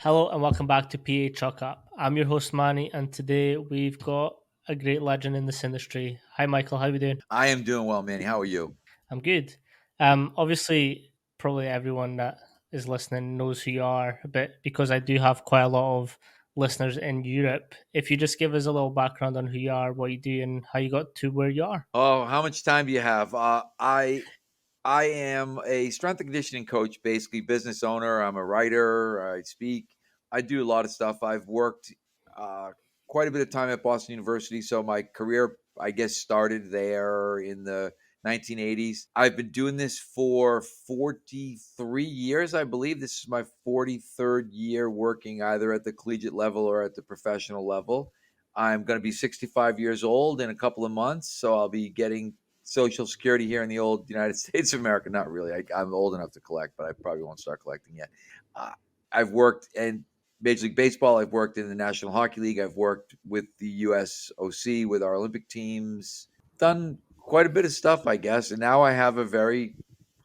Hello and welcome back to PACHALKUP. I'm your host Manny, and today we've got a great legend in this industry. Hi, Michael. How are you doing? I am doing well, Manny. How are you? I'm good. Obviously, probably everyone that is listening knows who you are a bit because I do have quite a lot of listeners in Europe. If you just give us a little background on who you are, what you do, and how you got to where you are. Oh, how much time do you have? I am a strength and conditioning coach, basically business owner. I'm a writer. I speak. I do a lot of stuff. I've worked uh, quite a bit of time at Boston University, so my career, I guess, started there in the 1980s. I've been doing this for 43 years, I believe. This is my 43rd year working either at the collegiate level or at the professional level. I'm going to be 65 years old in a couple of months, so I'll be getting Social Security here in the old United States of America. Not really. I'm old enough to collect, but I probably won't start collecting yet. Uh, I've worked in Major League Baseball. I've worked in the National Hockey League. I've worked with the USOC, with our Olympic teams. Done quite a bit of stuff, I guess. And now I have a very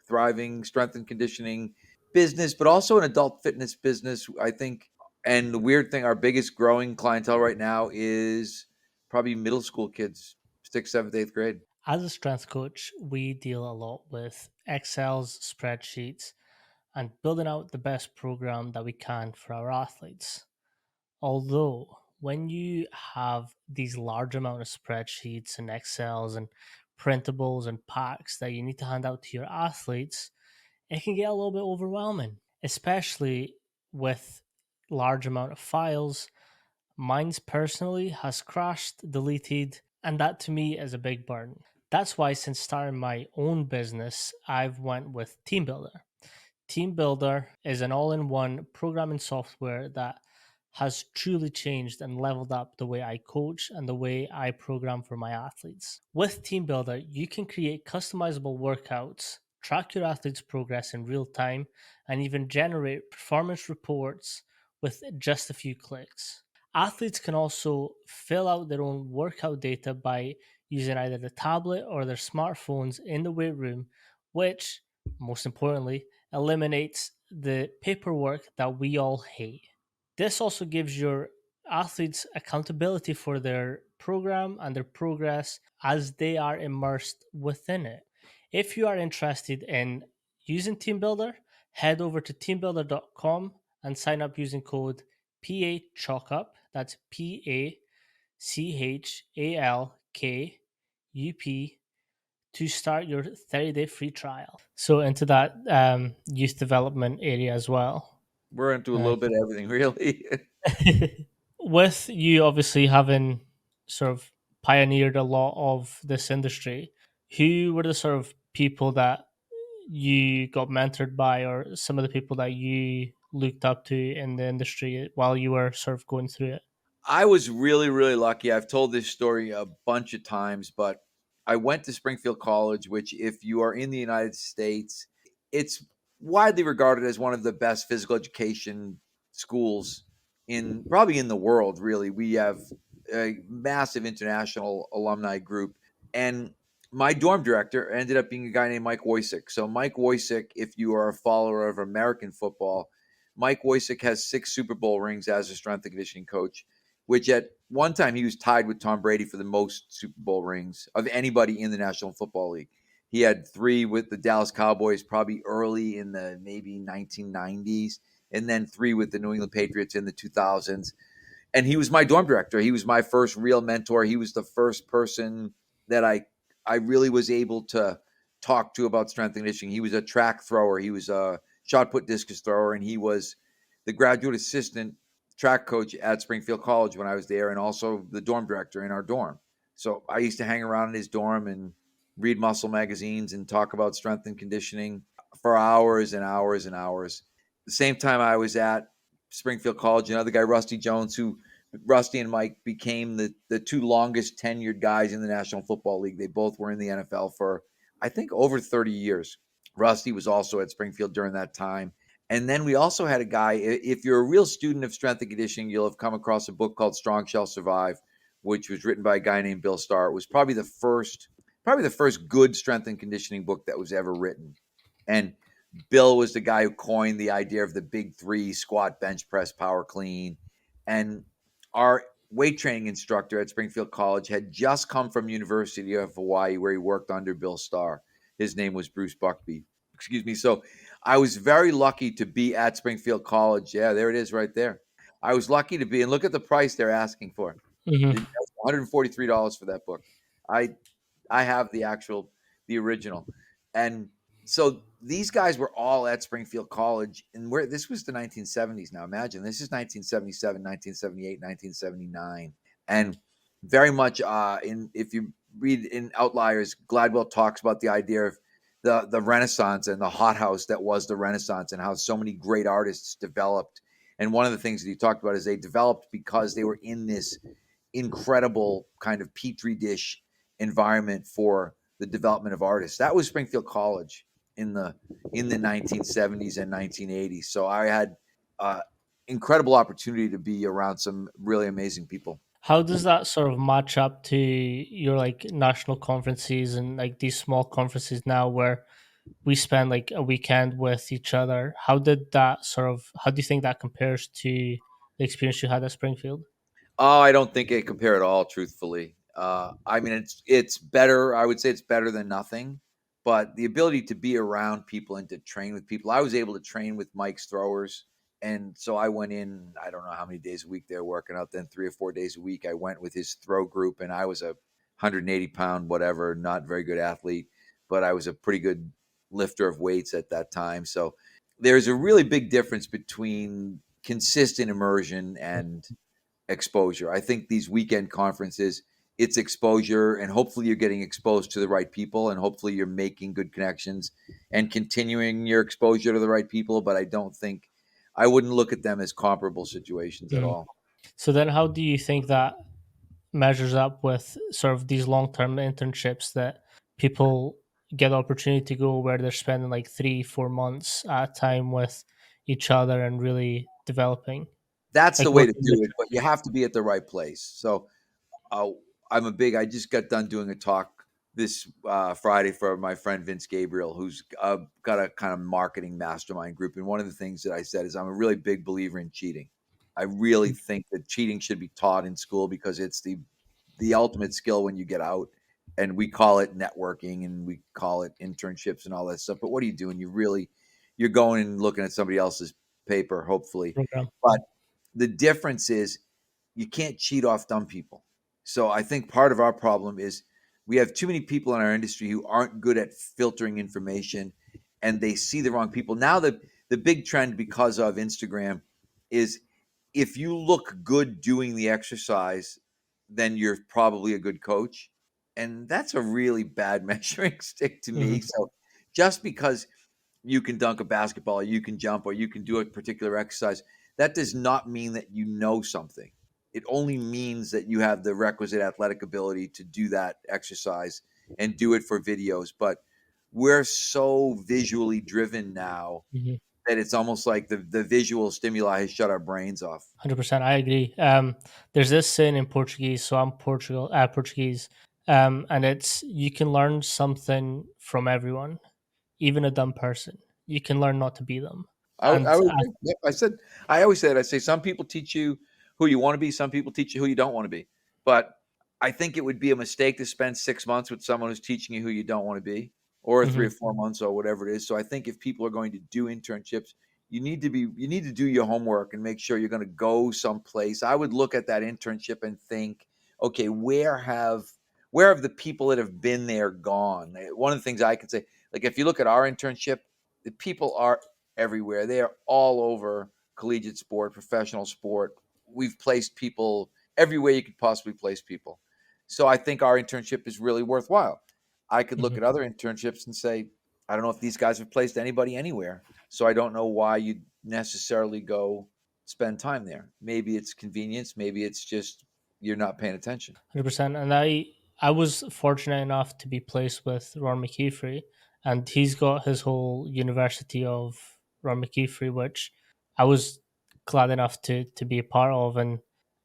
thriving strength and conditioning business, but also an adult fitness business, I think. And the weird thing, our biggest growing clientele right now is probably middle school kids, sixth, seventh, eighth grade. As a strength coach, we deal a lot with Excel's, spreadsheets, and building out the best program that we can for our athletes. Although, when you have these large amount of spreadsheets and Excels and printables and packs that you need to hand out to your athletes, it can get a little bit overwhelming, especially with large amount of files. Mine's personally has crashed, deleted, and that to me is a big burden. That's why since starting my own business, I've went with TeamBuildr. TeamBuildr is an all-in-one programming software that has truly changed and leveled up the way I coach and the way I program for my athletes. With TeamBuildr, you can create customizable workouts, track your athletes' progress in real time, and even generate performance reports with just a few clicks. Athletes can also fill out their own workout data by using either the tablet or their smartphones in the weight room, which, most importantly, eliminates the paperwork that we all hate. This also gives your athletes accountability for their program and their progress as they are immersed within it. If you are interested in using TeamBuildr, head over to teambuildr.com and sign up using code PACHALKUP. That's PACHALKUP to start your 30-day free trial. So into that youth development area as well. We're into a Uh, little bit of everything, really. with you obviously having sort of pioneered a lot of this industry, who were the sort of people that you got mentored by, or some of the people that you looked up to in the industry while you were sort of going through it? I was really, really lucky. I've told this story a bunch of times, but I went to Springfield College, which, if you are in the United States, it's widely regarded as one of the best physical education schools in probably in the world, really. We have a massive international alumni group. And my dorm director ended up being a guy named Mike Woysick. So, Mike Woysick, if you are a follower of American football, Mike Woysick has 6 Super Bowl rings as a strength and conditioning coach, which at one time he was tied with Tom Brady for the most Super Bowl rings of anybody in the National Football League. He had 3 with the Dallas Cowboys, probably early in the maybe 1990s, and then 3 with the New England Patriots in the 2000s. And he was my dorm director. He was my first real mentor. He was the first person that I really was able to talk to about strength and conditioning. He was a track thrower. He was a shot put discus thrower, and he was the graduate assistant track coach at Springfield College when I was there, and also the dorm director in our dorm. So I used to hang around in his dorm and read muscle magazines and talk about strength and conditioning for hours and hours and hours. The same time I was at Springfield College, another guy, Rusty Jones, who Rusty and Mike became the 2 longest tenured guys in the National Football League. They both were in the NFL for, I think, over 30 years. Rusty was also at Springfield during that time. And then we also had a guy, if you're a real student of strength and conditioning, you'll have come across a book called Strong Shall Survive, which was written by a guy named Bill Starr. It was probably the first good strength and conditioning book that was ever written. And Bill was the guy who coined the idea of the big three: squat, bench press, power clean. And our weight training instructor at Springfield College had just come from University of Hawaii, where he worked under Bill Starr. His name was Bruce Buckby. Excuse me. So I was very lucky to be at Springfield College. Yeah, there it is right there. I was lucky to be, and look at the price they're asking for. Hmm. $143 for that book. I I have the original. And so these guys were all at Springfield College, and where this was the 1970s. Now imagine this is 1977, 1978, 1979, and very much in if you read in Outliers, Gladwell talks about the idea of the Renaissance and the hothouse that was the Renaissance, and how so many great artists developed. And one of the things that he talked about is they developed because they were in this incredible kind of petri dish environment for the development of artists. That was Springfield College in the 1970s and 1980s. So I had uh, incredible opportunity to be around some really amazing people. How does that sort of match up to your like national conferences and like these small conferences now where we spend like a weekend with each other? How do you think that compares to the experience you had at Springfield? Oh, I don't think it compare at all, truthfully. I mean, it's better. I would say it's better than nothing. But the ability to be around people and to train with people, I was able to train with Mike's throwers, and so I went in. I don't know how many days a week they're working out. Then 3 or 4 days a week, I went with his throw group, and I was a 180 pound, whatever, not very good athlete, but I was a pretty good lifter of weights at that time. So there's a really big difference between consistent immersion and exposure. I think these weekend conferences, it's exposure, and hopefully you're getting exposed to the right people, and hopefully you're making good connections and continuing your exposure to the right people. But I wouldn't look at them as comparable situations at Mhm. all. So then, how do you think that measures up with sort of these long-term internships that people get the opportunity to go where they're spending like 3 4 months at a time with each other and really developing, That's like the way to working with. do it, but you have to be at the right place. So uh, I just got done doing a talk this Friday for my friend Vince Gabriel, who's got a kind of marketing mastermind group. And one of the things that I said is I'm a really big believer in cheating. I really think that cheating should be taught in school because it's the ultimate skill when you get out. And we call it networking and we call it internships and all that stuff. But what are you doing? You're going and looking at somebody else's paper, hopefully. Program. But the difference is you can't cheat off dumb people. So I think part of our problem is we have too many people in our industry who aren't good at filtering information, and they see the wrong people. Now the big trend because of Instagram is if you look good doing the exercise, then you're probably a good coach. And that's a really bad measuring stick to me. Hmm. So just because you can dunk a basketball, or you can jump, or you can do a particular exercise, that does not mean that you know something. It only means that you have the requisite athletic ability to do that exercise and do it for videos. But we're so visually driven now Hmm. that it's almost like the visual stimuli has shut our brains off. 100%, I agree. There's this saying in Portuguese, so I'm Portuguese, and it's you can learn something from everyone, even a dumb person. You can learn not to be them. I And would agree. Yep. I always say that. I say some people teach you who you want to be, some people teach you who you don't want to be. But I think it would be a mistake to spend 6 months with someone who's teaching you who you don't want to be, or three Mhm, or 4 months or whatever it is. So I think if people are going to do internships, you need to do your homework and make sure you're going to go someplace. I would look at that internship and think, okay, where have the people that have been there gone? One of the things I can say, like if you look at our internship, the people are everywhere. They are all over collegiate sport, professional sport. We've placed people everywhere you could possibly place people. So I think our internship is really worthwhile. I could look mhm. at other internships and say, I don't know if these guys have placed anybody anywhere. So I don't know why you'd necessarily go spend time there. Maybe it's convenience. Maybe it's just you're not paying attention. 100%. And I was fortunate enough to be placed with Ron McKeefrey, and he's got his whole University of Ron McKeefrey, which I was glad enough to be a part of. And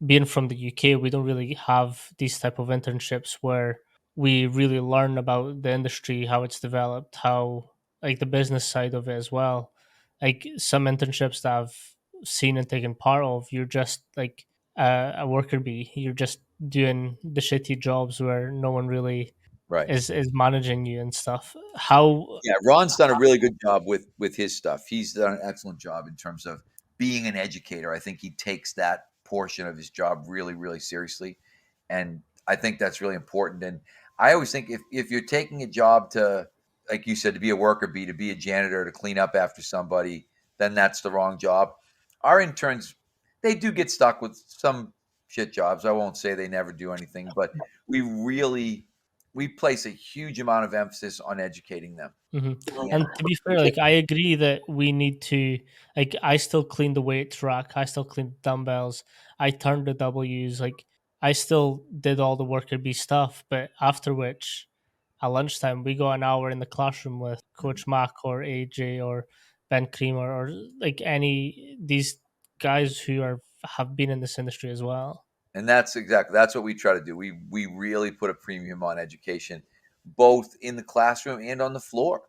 being from the UK, we don't really have these type of internships where we really learn about the industry, how it's developed, how like the business side of it as well. Like some internships that I've seen and taken part of, you're just like a worker bee. You're just doing the shitty jobs where no one really Right. is managing you and stuff. How? Yeah, Ron's done a really good job with his stuff. He's done an excellent job in terms of being an educator. I think he takes that portion of his job really, really seriously, and I think that's really important. And I always think if you're taking a job to, like you said, to be a worker bee, to be a janitor, to clean up after somebody, then that's the wrong job. Our interns, they do get stuck with some shit jobs. I won't say they never do anything, but we really we place a huge amount of emphasis on educating them. Mhm. And And to be fair, like I agree that we need to like I still clean the weight rack, I still clean the dumbbells, I turned the W's, like I still did all the worker bee stuff, but after which at lunchtime we got an hour in the classroom with Coach Mac or AJ or Ben Creamer or like any these guys who are have been in this industry as well. that's what we try to do. We really put a premium on education, both in the classroom and on the floor.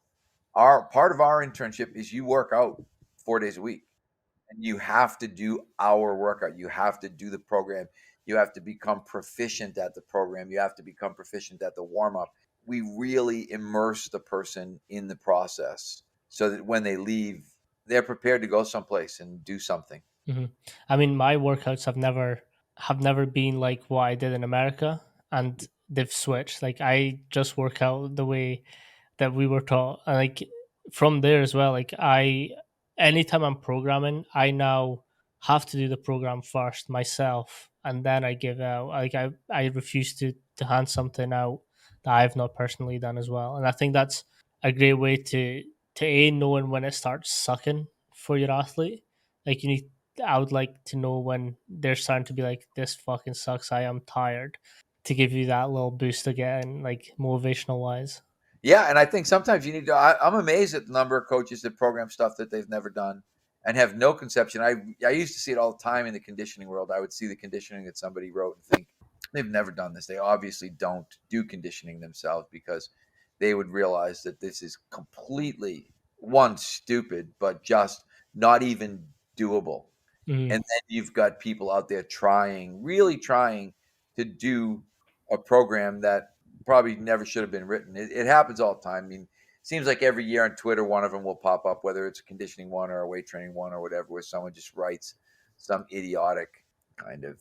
Our part of our internship is you work out 4 days a week, and you have to do our workout. You have to do the program. You have to become proficient at the program. You have to become proficient at the warm up. We really immerse the person in the process so that when they leave, they're prepared to go someplace and do something. hmm I mean, my workouts have never been like what I did in America, and they've switched. Like I just work out the way that we were taught, and like from there as well. Like anytime I'm programming, I now have to do the program first myself, and then I give out. Like I refuse to hand something out that I've not personally done as well, and I think that's a great way to knowing when it starts sucking for your athlete. Like you need I would like to know when they're starting to be like, this fucking sucks. I am tired, to give you that little boost again, like motivational wise. Yeah, and I think sometimes you need to. I'm amazed at the number of coaches that program stuff that they've never done and have no conception. I used to see it all the time in the conditioning world. I would see the conditioning that somebody wrote and think they've never done this. They obviously don't do conditioning themselves because they would realize that this is completely one stupid, but just not even doable. Mm, And then you've got people out there trying, really trying to do a program that probably never should have been written. It happens all the time. I mean, it seems like every year on Twitter, one of them will pop up, whether it's a conditioning one or a weight training one or whatever, where someone just writes some idiotic kind of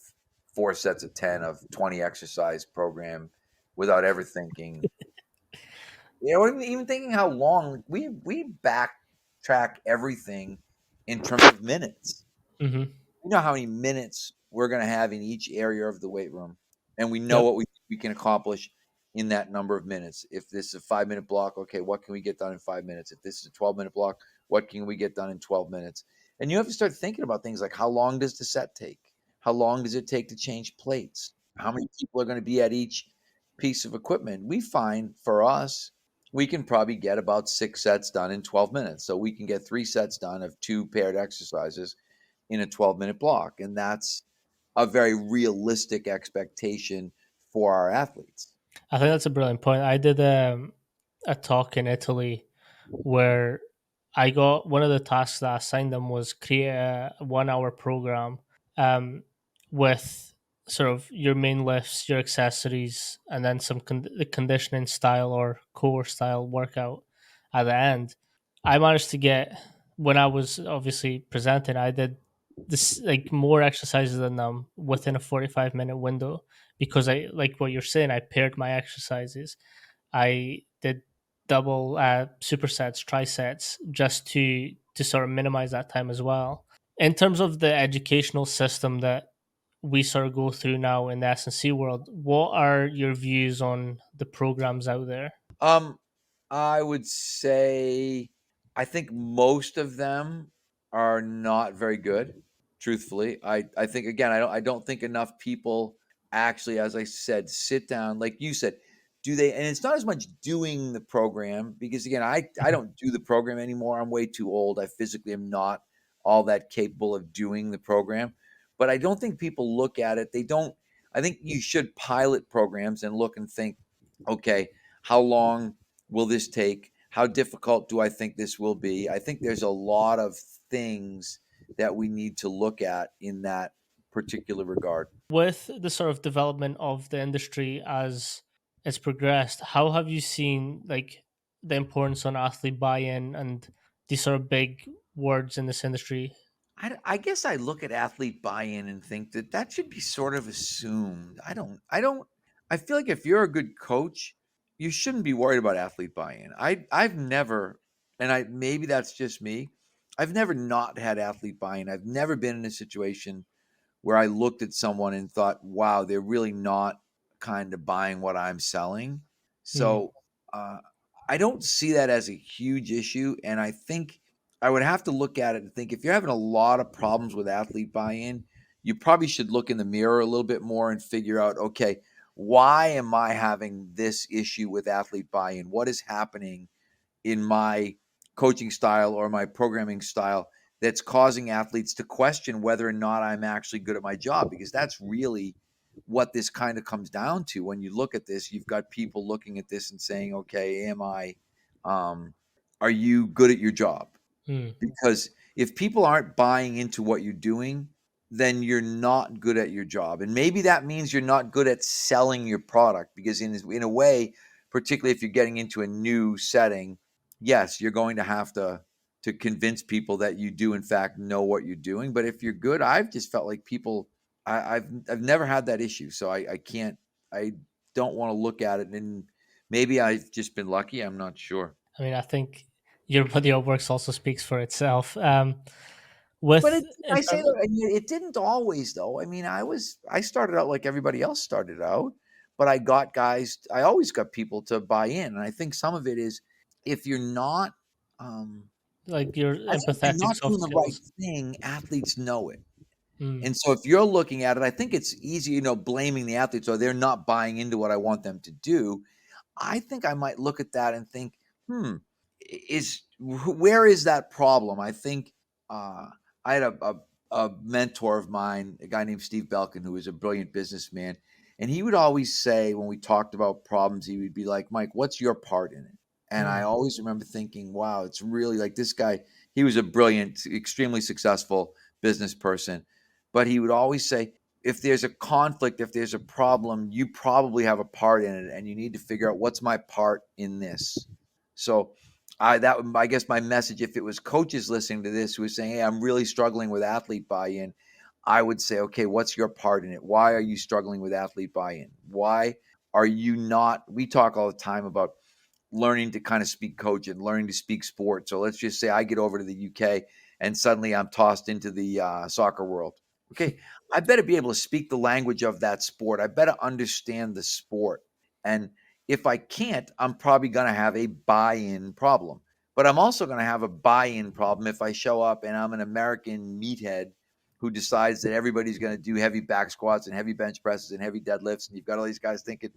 4 sets of 10 of 20 exercise program without ever thinking, even thinking how long we backtrack everything in terms of minutes. mm-hmm. We know how many minutes we're going to have in each area of the weight room, and we know Yep. what we can accomplish in that number of minutes. If this is a 5 minute block, okay, what can we get done in 5 minutes? If this is a 12-minute block, what can we get done in 12 minutes? And you have to start thinking about things like how long does the set take? How long does it take to change plates? How many people are going to be at each piece of equipment? We find for us, we can probably get about 6 sets done in 12 minutes. So we can get 3 sets done of two paired exercises in a 12-minute block. And that's a very realistic expectation for our athletes. I think that's a brilliant point. I did a talk in Italy where I got one of the tasks that I assigned them was create a 1 hour program um, with sort of your main lifts, your accessories, and then some the conditioning style or core style workout at the end. I managed to get when I was obviously presenting, I did this like more exercises than them within a 45-minute window because I like what you're saying. I paired my exercises. I did double supersets, trisets, just to sort of minimize that time as well. In terms of the educational system that we sort of go through now in the S&C world, what are your views on the programs out there? Um, I would say I think most of them are not very good. Truthfully, I think again I don't think enough people actually, as I said, sit down like you said. Do they? And it's not as much doing the program because again I Mhm. don't do the program anymore. I'm way too old. I physically am not all that capable of doing the program. But I don't think people look at it. They don't. I think you should pilot programs and look and think, okay, how long will this take? How difficult do I think this will be? I think there's a lot of things that we need to look at in that particular regard. With the sort of development of the industry as it's progressed, how have you seen like the importance on athlete buy-in and these sort of big words in this industry? I guess I look at athlete buy-in and think that that should be sort of assumed. I feel like if you're a good coach, you shouldn't be worried about athlete buy-in. I've never, and I maybe that's just me. I've never not had athlete buy-in. I've never been in a situation where I looked at someone and thought, wow, they're really not kind of buying what I'm selling. Mm, So uh, I don't see that as a huge issue. And I think I would have to look at it and think if you're having a lot of problems with athlete buy in, you probably should look in the mirror a little bit more and figure out, okay, why am I having this issue with athlete buy in? What is happening in my coaching style or my programming style that's causing athletes to question whether or not I'm actually good at my job, because that's really what this kind of comes down to. When you look at this, you've got people looking at this and saying, okay, um are you good at your job? mm, Because if people aren't buying into what you're doing, then you're not good at your job. And maybe that means you're not good at selling your product, because in a way, particularly if you're getting into a new setting, yes, you're going to have to convince people that you do in fact know what you're doing. But if you're good, I've just felt like people I've never had that issue. So I can't I don't want to look at it, and maybe I've just been lucky. I'm not sure. I mean, I think your body of works also speaks for itself. But With in I say term, that, I mean, it didn't always though. I mean, I started out like everybody else started out, but I always got people to buy in. And I think some of it is if you're not um like your I think if you're empathetic not soft doing the right skills. thing, athletes know it. Mm, And so if you're looking at it, I think it's easy, blaming the athletes or they're not buying into what I want them to do. I think I might look at that and think, hmm, is where is that problem? I think uh, I had a mentor of mine, a guy named Steve Belkin, who was a brilliant businessman, and he would always say when we talked about problems, he would be like, "Mike, what's your part in it?" And I mm, always remember thinking, "Wow, it's really like this guy. He was a brilliant, extremely successful business person, but he would always say." If there's a conflict, if there's a problem, you probably have a part in it, and you need to figure out what's my part in this. So, I guess my message, if it was coaches listening to this who was saying, "Hey, I'm really struggling with athlete buy-in," I would say, "Okay, what's your part in it? Why are you struggling with athlete buy-in? Why are you not?" We talk all the time about learning to kind of speak coach and learning to speak sport. So let's just say I get over to the UK and suddenly I'm tossed into the soccer world. Okay, I better be able to speak the language of that sport. I better understand the sport. And if I can't, I'm probably going to have a buy in problem. But I'm also going to have a buy in problem if I show up and I'm an American meathead who decides that everybody's going to do heavy back squats and heavy bench presses and heavy deadlifts. And you've got all these guys thinking,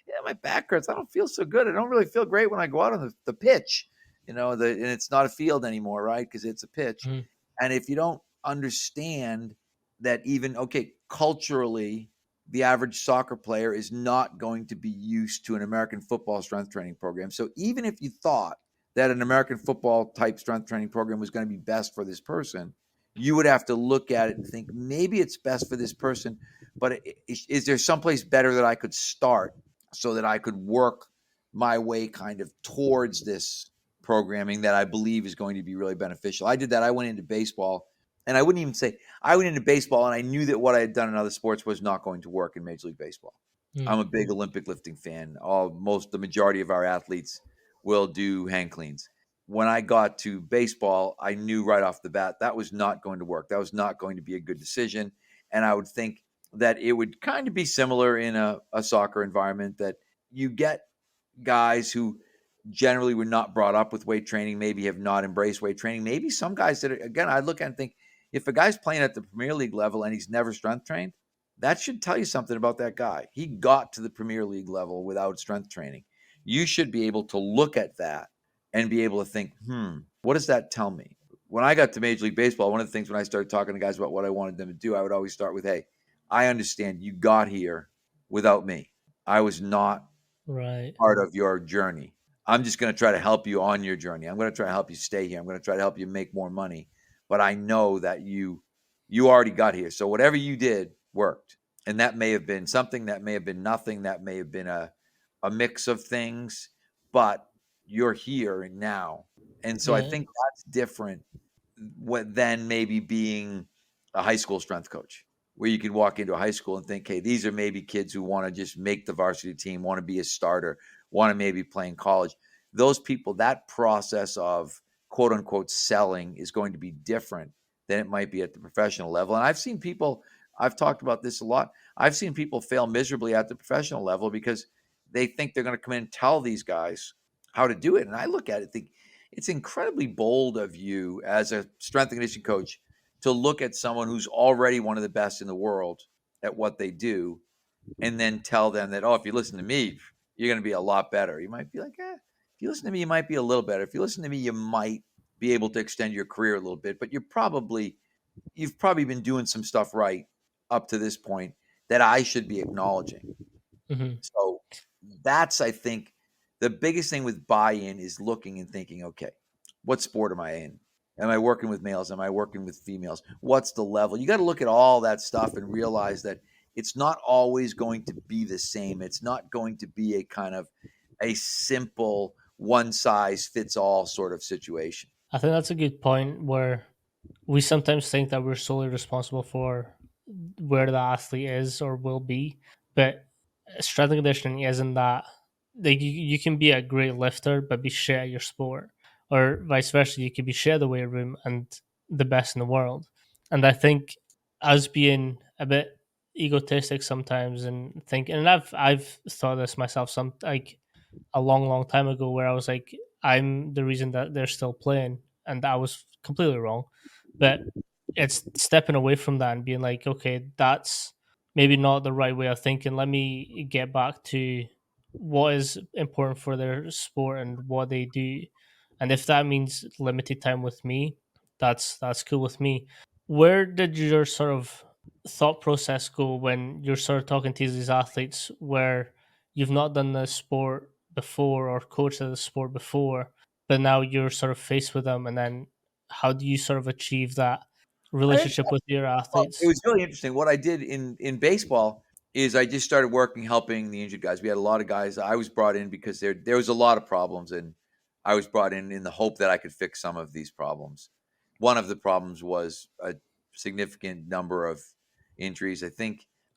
yeah, my back hurts. I don't feel so good. I don't really feel great when I go out on the pitch, and it's not a field anymore, right? Because it's a pitch. mm, And if you don't understand that even, okay, culturally, the average soccer player is not going to be used to an American football strength training program. So even if you thought that an American football type strength training program was going to be best for this person, you would have to look at it and think maybe it's best for this person, but is there someplace better that I could start so that I could work my way kind of towards this programming that I believe is going to be really beneficial. I did that. I went into baseball, and I wouldn't even say I went into baseball and I knew that what I had done in other sports was not going to work in Major League Baseball. mm. I'm a big Olympic lifting fan. The majority of our athletes will do hang cleans. When I got to baseball, I knew right off the bat that was not going to work. That was not going to be a good decision. And I would think that it would kind of be similar in a soccer environment, that you get guys who generally were not brought up with weight training, maybe have not embraced weight training. Maybe some guys that are, again, I look at and think if a guy's playing at the Premier League level and he's never strength trained, that should tell you something about that guy. He got to the Premier League level without strength training. You should be able to look at that and be able to think, what does that tell me? When I got to Major League Baseball, one of the things when I started talking to guys about what I wanted them to do, I would always start with, hey, I understand you got here without me. I was not Right. part of your journey. I'm just going to try to help you on your journey. I'm going to try to help you stay here. I'm going to try to help you make more money. But I know that you already got here. So whatever you did worked. And that may have been something, that may have been nothing, that may have been a mix of things, but you're here and now. And so I Yeah. think that's different than maybe being a high school strength coach, where you can walk into a high school and think, hey, these are maybe kids who want to just make the varsity team, want to be a starter, want to maybe play in college. Those people, that process of quote unquote selling is going to be different than it might be at the professional level. And I've seen people, I've talked about this a lot. I've seen people fail miserably at the professional level because they think they're going to come in and tell these guys how to do it. And I look at it, think it's incredibly bold of you as a strength and conditioning coach to look at someone who's already one of the best in the world at what they do and then tell them that, oh, if you listen to me, you're going to be a lot better. You might be like, if you listen to me, you might be a little better. If you listen to me, you might be able to extend your career a little bit, but you've probably been doing some stuff right up to this point that I should be acknowledging. Hmm. So that's, I think, the biggest thing with buy-in is looking and thinking, okay, what sport am I in? Am I working with males? Am I working with females? What's the level? You got to look at all that stuff and realize that it's not always going to be the same. It's not going to be a kind of a simple one size fits all sort of situation. I think that's a good point where we sometimes think that we're solely responsible for where the athlete is or will be, but strength and conditioning isn't that. Like you can be a great lifter but be shit at your sport, or vice versa. You could be shit at the weight room and the best in the world. And I think us being a bit egotistic sometimes and thinking, and I've thought this myself, some like a long, long time ago, where I was like, I'm the reason that they're still playing, and I was completely wrong. But it's stepping away from that and being like, okay, that's maybe not the right way of thinking. Let me get back to what is important for their sport and what they do, and if that means limited time with me, that's cool with me. Where did your sort of thought process go when you're sort of talking to these athletes where you've not done the sport before or coached the sport before, but now you're sort of faced with them, and then how do you sort of achieve that I think relationship with your it athletes? was really interesting. What I did in baseball is I just started working helping the injured guys. We had a lot of guys. I was brought in because there was a lot of problems, and I was brought in the hope that I could fix some of these problems. One of the problems was a significant number of injuries.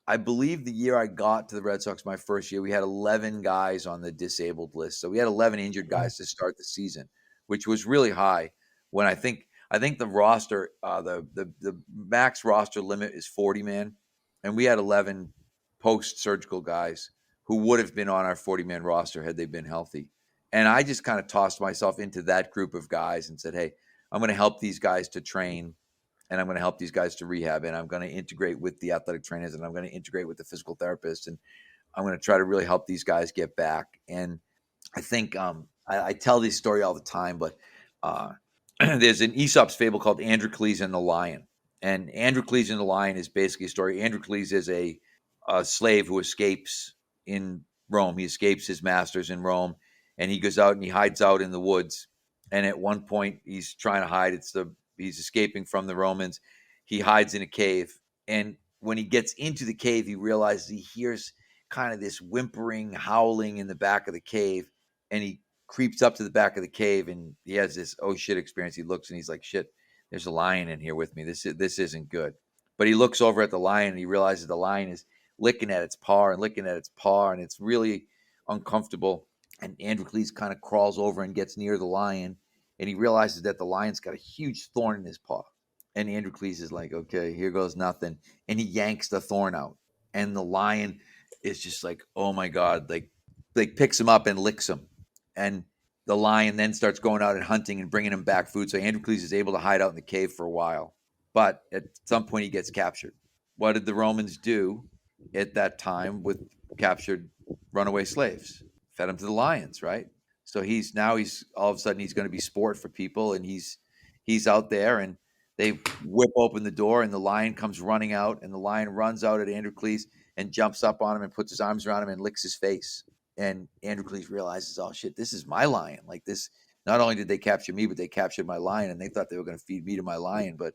I believe the year I got to the Red Sox, my first year, we had 11 guys on the disabled list. So we had 11 injured Mm. guys to start the season, which was really high. When I think the roster, the max roster limit is 40 man, and we had 11 post surgical guys who would have been on our 40-man roster had they been healthy. And I just kind of tossed myself into that group of guys and said, hey, I'm going to help these guys to train, and I'm going to help these guys to rehab, and I'm going to integrate with the athletic trainers, and I'm going to integrate with the physical therapists, and I'm going to try to really help these guys get back. And I think I tell this story all the time, but uh, there's an Aesop's fable called Androcles and the Lion. And Androcles and the Lion is basically a story. Androcles is a slave who escapes in Rome. He escapes his masters in Rome, and he goes out and he hides out in the woods. And at one point, he's trying to hide. He's escaping from the Romans. He hides in a cave, and when he gets into the cave, he realizes he hears kind of this whimpering, howling in the back of the cave, and he creeps up to the back of the cave, and he has this oh shit experience. He looks and he's like, shit, there's a lion in here with me. This isn't good. But he looks over at the lion and he realizes the lion is licking at its paw and licking at its paw, and it's really uncomfortable. And Androcles kind of crawls over and gets near the lion, and he realizes that the lion's got a huge thorn in his paw. And Androcles is like, okay, here goes nothing. And he yanks the thorn out. And the lion is just like, oh my God, like picks him up and licks him. And the lion then starts going out and hunting and bringing him back food. So Androcles is able to hide out in the cave for a while. But at some point, he gets captured. What did the Romans do at that time with captured runaway slaves? Fed them to the lions, right? So he's all of a sudden he's going to be sport for people, and he's out there, and they whip open the door, and the lion comes running out, and the lion runs out at Androcles and jumps up on him and puts his arms around him and licks his face. And Andrew Cleese realizes, oh shit, this is my lion. Like this, not only did they capture me, but they captured my lion, and they thought they were going to feed me to my lion, but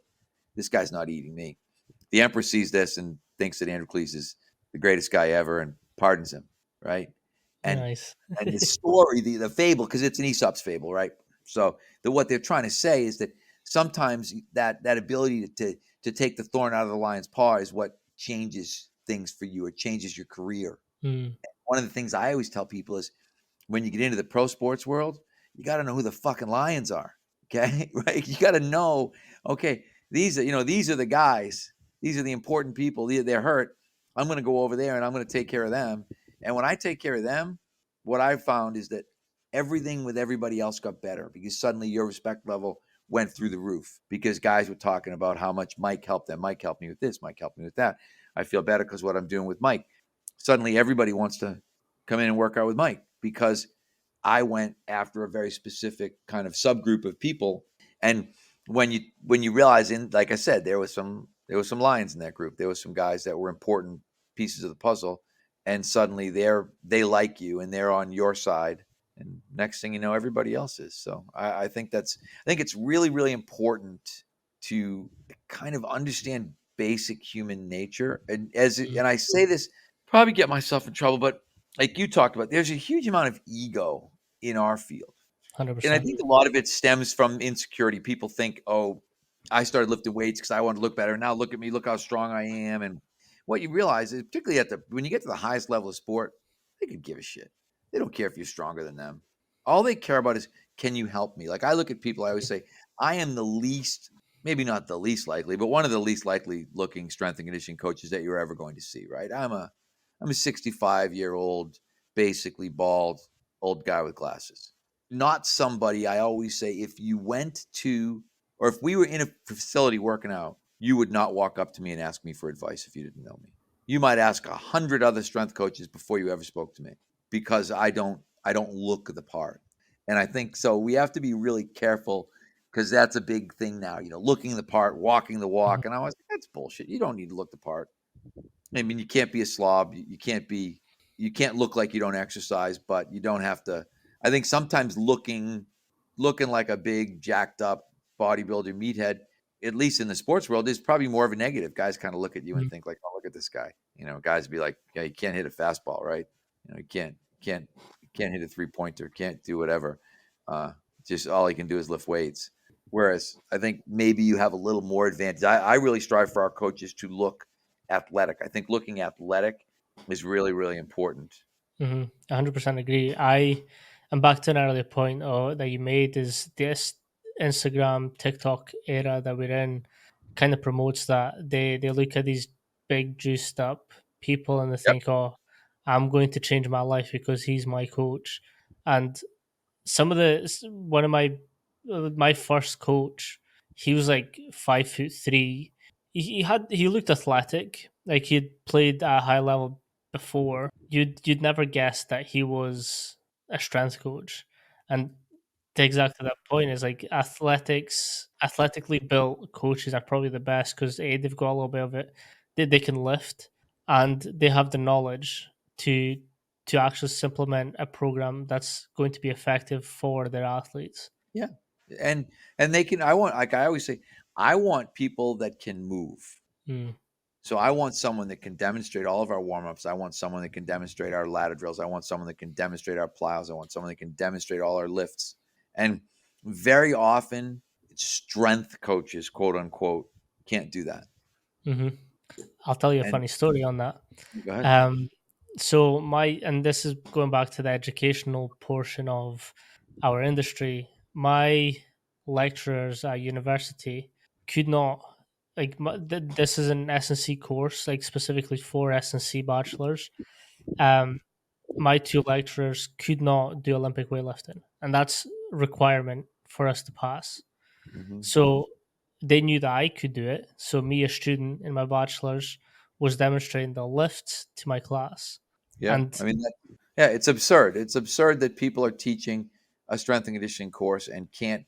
this guy's not eating me. The Emperor sees this and thinks that Andrew Cleese is the greatest guy ever and pardons him, right? And Nice. and the story, the fable, because it's an Aesop's fable, right? So what they're trying to say is that sometimes that ability to take the thorn out of the lion's paw is what changes things for you or changes your career. Mm, One of the things I always tell people is when you get into the pro sports world, you got to know who the fucking lions are. Okay, right? You got to know. Okay, these are the guys. These are the important people. They're hurt. I'm going to go over there and I'm going to take care of them. And when I take care of them, what I've found is that everything with everybody else got better because suddenly your respect level went through the roof because guys were talking about how much Mike helped them. Mike helped me with this. Mike helped me with that. I feel better because what I'm doing with Mike. Suddenly everybody wants to come in and work out with Mike because I went after a very specific kind of subgroup of people. And when you realize, in like I said, there was some lions in that group. There was some guys that were important pieces of the puzzle, and suddenly they like you and they're on your side. And next thing you know, everybody else is. So I think it's really really important to kind of understand basic human nature. And I say this, probably get myself in trouble, but like you talked about, there's a huge amount of ego in our field. And I 100%. think a lot of it stems from insecurity. People think, oh, I started lifting weights because I wanted to look better. Now look at me, look how strong I am. And what you realize is, particularly when you get to the highest level of sport, they could give a shit. They don't care if you're stronger than them. All they care about is, can you help me? Like I look at people, I always say, I am the least, maybe not the least likely, but one of the least likely looking strength and conditioning coaches that you're ever going to see, right? I'm a 65-year-old, basically bald, old guy with glasses. Not somebody, I always say, if you went to, or if we were in a facility working out, you would not walk up to me and ask me for advice if you didn't know me. You might ask 100 other strength coaches before you ever spoke to me because I don't look the part. And I think so we have to be really careful because that's a big thing now, looking the part, walking the Mhm. walk. And I was like, that's bullshit. You don't need to look the part. I mean, you can't be a slob. You can't look like you don't exercise, but you don't have to. I think sometimes looking like a big jacked up bodybuilder meathead, at least in the sports world, is probably more of a negative. Guys kind of look at you and Mhm. think like, "Oh, look at this guy." Guys be like, "Yeah, you can't hit a fastball, right? You can't hit a 3-pointer, can't do whatever. Uh, just all he can do is lift weights." Whereas I think maybe you have a little more advantage. I really strive for our coaches to look athletic. I think looking athletic is really, really important. 100% agree. I am back to an earlier point that you made is this Instagram, TikTok era that we're in kind of promotes that. They look at these big juiced up people and they Yep. think, oh, I'm going to change my life because he's my coach. And some of one of my first coach, he was like 5'3". He looked athletic, like he'd played at a high level before. You'd never guess that he was a strength coach. And to exactly that point is like athletically built coaches are probably the best because they've got a little bit of it. They can lift and they have the knowledge to actually supplement a program that's going to be effective for their athletes. Yeah. And they can, I want, like I always say, I want people that can move. Mm, So I want someone that can demonstrate all of our warm-ups. I want someone that can demonstrate our ladder drills. I want someone that can demonstrate our plows. I want someone that can demonstrate all our lifts. And very often strength coaches, quote unquote, can't do that. hmm I'll tell you a And funny story on that. go ahead. Um, so and this is going back to the educational portion of our industry. My lecturers at university could not this is an S&C course, like specifically for S&C bachelors. Um, my two lecturers could not do Olympic weightlifting, and that's a requirement for us to pass. Hmm. So they knew that I could do it. So me, a student in my bachelor's, was demonstrating the lifts to my class. Yeah. And I mean, yeah, it's absurd. It's absurd that people are teaching a strength and conditioning course and can't,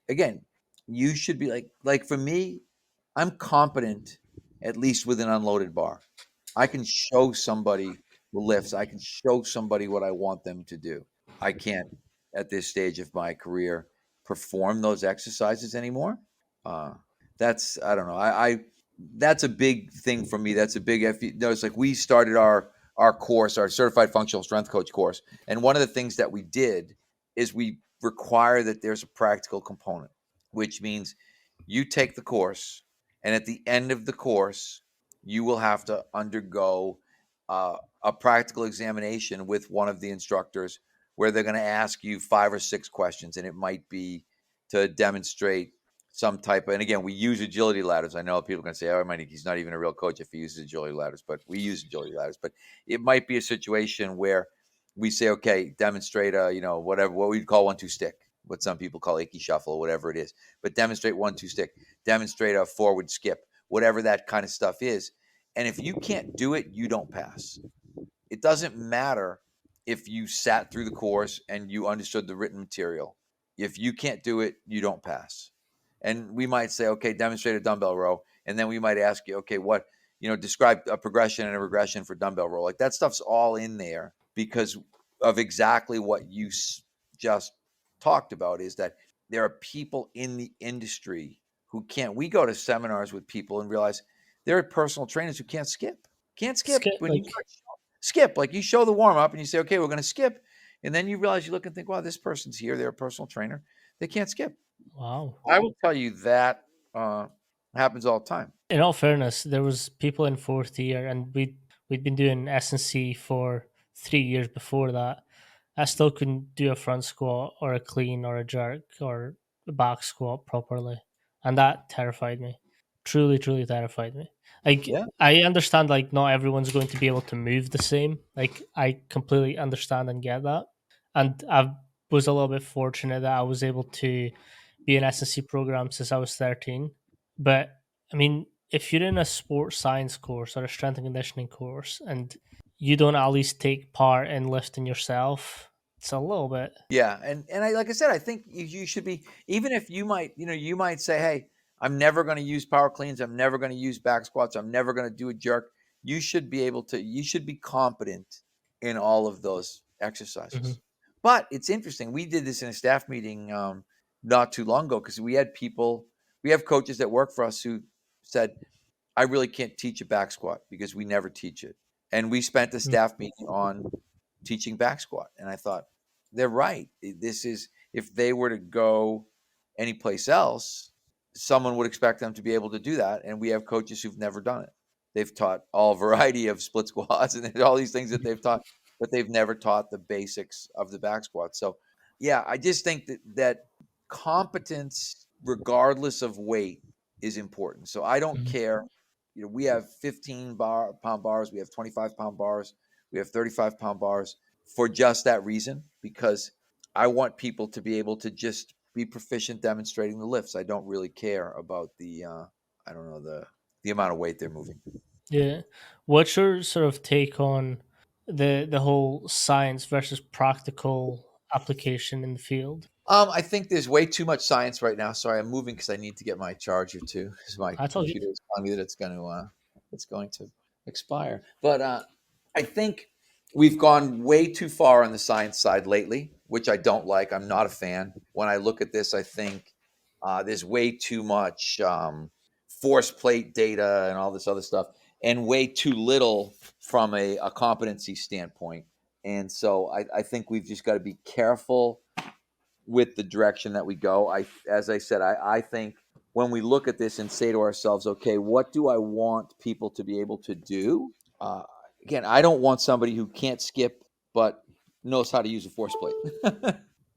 again, you should be like for me, I'm competent at least with an unloaded bar. I can show somebody the lifts. I can show somebody what I want them to do. I can't, at this stage of my career, perform those exercises anymore. Uh, that's I don't know. I that's a big thing for me. That's a big. If you notice, like we started our course, our certified functional strength coach course, and one of the things that we did is we require that there's a practical component, which means you take the course, and at the end of the course, you will have to undergo a practical examination with one of the instructors where they're going to ask you 5 or 6 questions, and it might be to demonstrate some type of, and again, we use agility ladders. I know people can say, oh, he's not even a real coach if he uses agility ladders, but we use agility ladders. But it might be a situation where we say, okay, demonstrate a, whatever, what we'd call 1-2 stick, what some people call Icky shuffle, whatever it is, but demonstrate 1-2 stick, demonstrate a forward skip, whatever that kind of stuff is. And if you can't do it, you don't pass. It doesn't matter if you sat through the course and you understood the written material. If you can't do it, you don't pass. And we might say, okay, demonstrate a dumbbell row. And then we might ask you, okay, describe a progression and a regression for dumbbell row. Like that stuff's all in there because of exactly what you just talked about, is that there are people in the industry who can't. We go to seminars with people and realize there are personal trainers who can't skip. Can't skip Skip when you like skip. Like you show the warm up and you say, okay, we're going to skip. And then you realize, you look and think, wow, this person's here. They're a personal trainer. They can't skip. wow. I will tell you that uh, happens all the time. In all fairness, there was people in fourth year, and we'd been doing S&C for 3 years before that. I still couldn't do a front squat or a clean or a jerk or a back squat properly, and that terrified me. Truly, truly terrified me. Like Yeah. I understand, like not everyone's going to be able to move the same. Like I completely understand and get that, and I was a little bit fortunate that I was able to be in S&C program since I was 13. But I mean, if you're in a sports science course or a strength and conditioning course and you don't at least take part in lifting yourself, it's a little bit. Yeah, and like I said, I think you should be, even if you might say, hey, I'm never going to use power cleans, I'm never going to use back squats, I'm never going to do a jerk. You should be competent in all of those Mhm. exercises. But it's interesting. We did this in a staff meeting not too long ago because we have coaches that work for us who said, I really can't teach a back squat because we never teach it. And we spent the Mm. staff meeting on teaching back squat. And I thought, they're right. This is, if they were to go anyplace else, someone would expect them to be able to do that. And we have coaches who've never done it. They've taught all variety of split squats and all these things that they've taught, but they've never taught the basics of the back squat. So yeah, I just think that competence, regardless of weight, is important. So I don't Mhm. care. We have 15-pound bars, we have 25-pound bars, we have 35-pound bars for just that reason, because I want people to be able to just be proficient demonstrating the lifts. I don't really care about I don't know, the amount of weight they're moving. Yeah. What's your sort of take on the whole science versus practical application in the field? I think there's way too much science right now. Sorry, I'm moving because I need to get my charger too, because my I told you. computer is telling me that it's going to expire. But I think we've gone way too far on the science side lately, which I don't like. I'm not a fan. When I look at this, I think there's way too much force plate data and all this other stuff, and way too little from a competency standpoint. And so I think we've just got to be careful with the direction that we go. As I said, I think when we look at this and say to ourselves, okay, what do I want people to be able to do? Uh, Again, I don't want somebody who can't skip but knows how to use a force plate.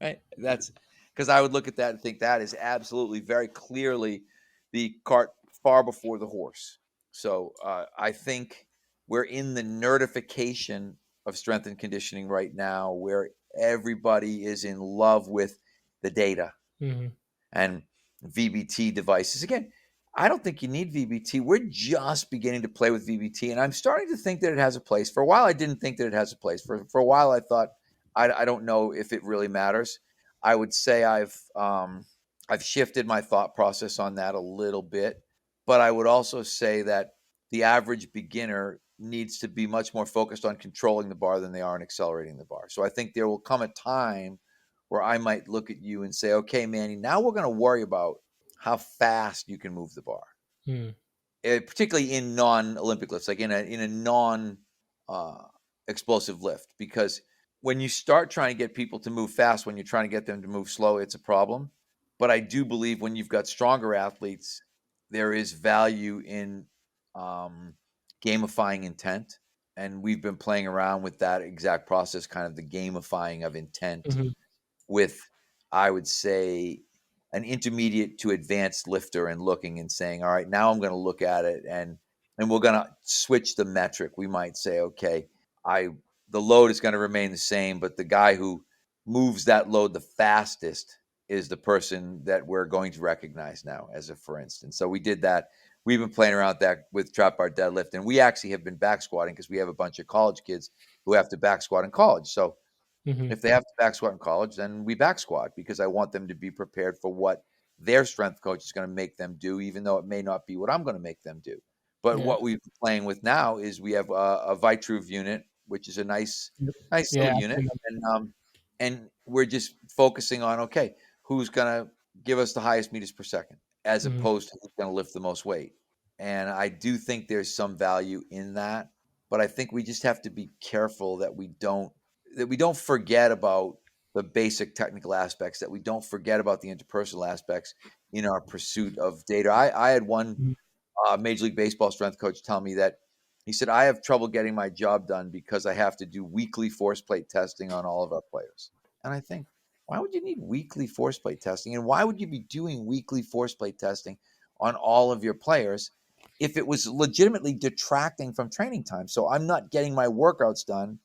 Right? That's because I would look at that and think that is absolutely very clearly the cart far before the horse. So I think we're in the nerdification of strength and conditioning right now, where everybody is in love with the data Mhm. and VBT devices. Again, I don't think you need VBT. We're just beginning to play with VBT, and I'm starting to think that it has a place. For a while, I didn't think that it has a place. For a while, I thought I don't know if it really matters. I would say I've shifted my thought process on that a little bit, but I would also say that the average beginner needs to be much more focused on controlling the bar than they are on accelerating the bar. So I think there will come a time where I might look at you and say, okay, Manny, now we're going to worry about how fast you can move the bar, Mm. particularly in non-Olympic lifts, like in a non uh, explosive lift, because when you start trying to get people to move fast, when you're trying to get them to move slow, it's a problem. But I do believe when you've got stronger athletes, there is value in um, gamifying intent, and we've been playing around with that exact process, kind of the gamifying of intent Hmm. with, I would say, an intermediate to advanced lifter and looking and saying, all right, now I'm going to look at it and we're going to switch the metric. We might say, okay, I the load is going to remain the same, but the guy who moves that load the fastest is the person that we're going to recognize now, as a for instance. So we did that. We've been playing around with that with trap bar deadlift, and we actually have been back squatting because we have a bunch of college kids who have to back squat in college. So Hmm. if they have to back squat in college, then we back squat because I want them to be prepared for what their strength coach is going to make them do, even though it may not be what I'm going to make them do. But Yeah. what we've been playing with now is we have a Vitruve unit, which is a nice, Yep. nice Yeah. little I unit, remember. and we're just focusing on, okay, who's going to give us the highest meters per second, as Mhm. opposed to who's going to lift the most weight. And I do think there's some value in that, but I think we just have to be careful that we don't forget about the basic technical aspects, that we don't forget about the interpersonal aspects in our pursuit of data. I had one Mhm. Major League Baseball strength coach tell me that he said, I have trouble getting my job done because I have to do weekly force plate testing on all of our players. And I think, why would you need weekly force plate testing? And why would you be doing weekly force plate testing on all of your players if it was legitimately detracting from training time? So I'm not getting my workouts done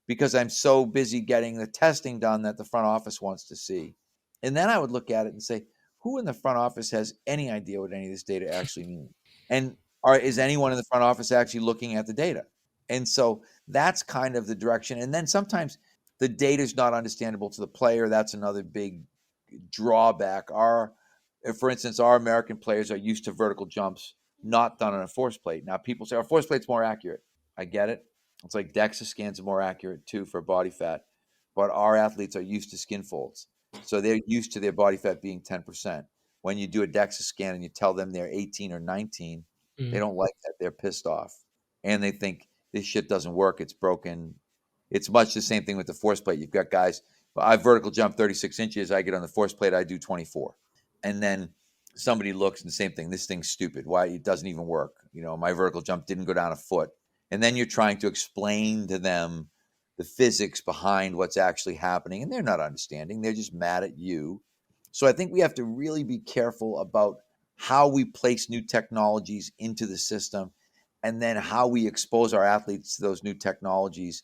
because I'm so busy getting the testing done that the front office wants to see. And then I would look at it and say, who in the front office has any idea what any of this data actually means? And is anyone in the front office actually looking at the data? And so that's kind of the direction. And then sometimes the data is not understandable to the player. That's another big drawback. For instance, our American players are used to vertical jumps not done on a force plate. Now, people say our force plate's more accurate. I get it. It's like DEXA scans are more accurate too for body fat, but our athletes are used to skin folds, so they're used to their body fat being 10%. When you do a DEXA scan and you tell them they're 18 or 19, they Mhm. don't like that. They're pissed off, and they think this shit doesn't work. It's broken. It's much the same thing with the force plate. You've got guys. I vertical jump 36 inches. I get on the force plate. I do 24, and then somebody looks and the same thing. This thing's stupid. Why it doesn't even work? My vertical jump didn't go down a foot, and then you're trying to explain to them the physics behind what's actually happening, and they're not understanding. They're just mad at you. So I think we have to really be careful about how we place new technologies into the system, and then how we expose our athletes to those new technologies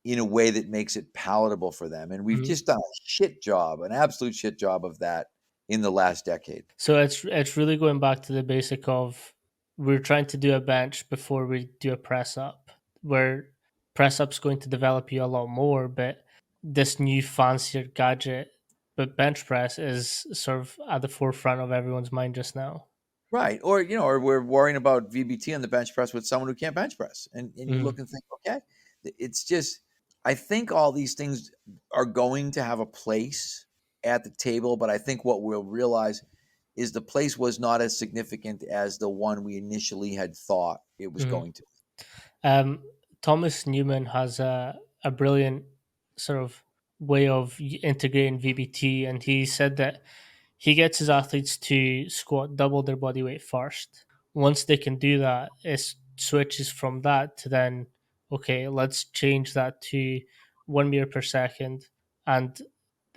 in a way that makes it palatable for them. And we've Mhm. just done a shit job, an absolute shit job of that in the last decade. So it's really going back to the basic of we're trying to do a bench before we do a press up, where press up's going to develop you a lot more, but this new fancier gadget, but bench press is sort of at the forefront of everyone's mind just now. Right. Or we're worrying about VBT on the bench press with someone who can't bench press. And you Hmm. look and think, okay, it's just, I think all these things are going to have a place at the table, but I think what we'll realize is the place was not as significant as the one we initially had thought it was Hmm. going to. Um, Thomas Newman has a brilliant sort of way of integrating VBT, and he said that he gets his athletes to squat double their body weight first. Once they can do that, it switches from that to then, okay, let's change that to 1 meter per second and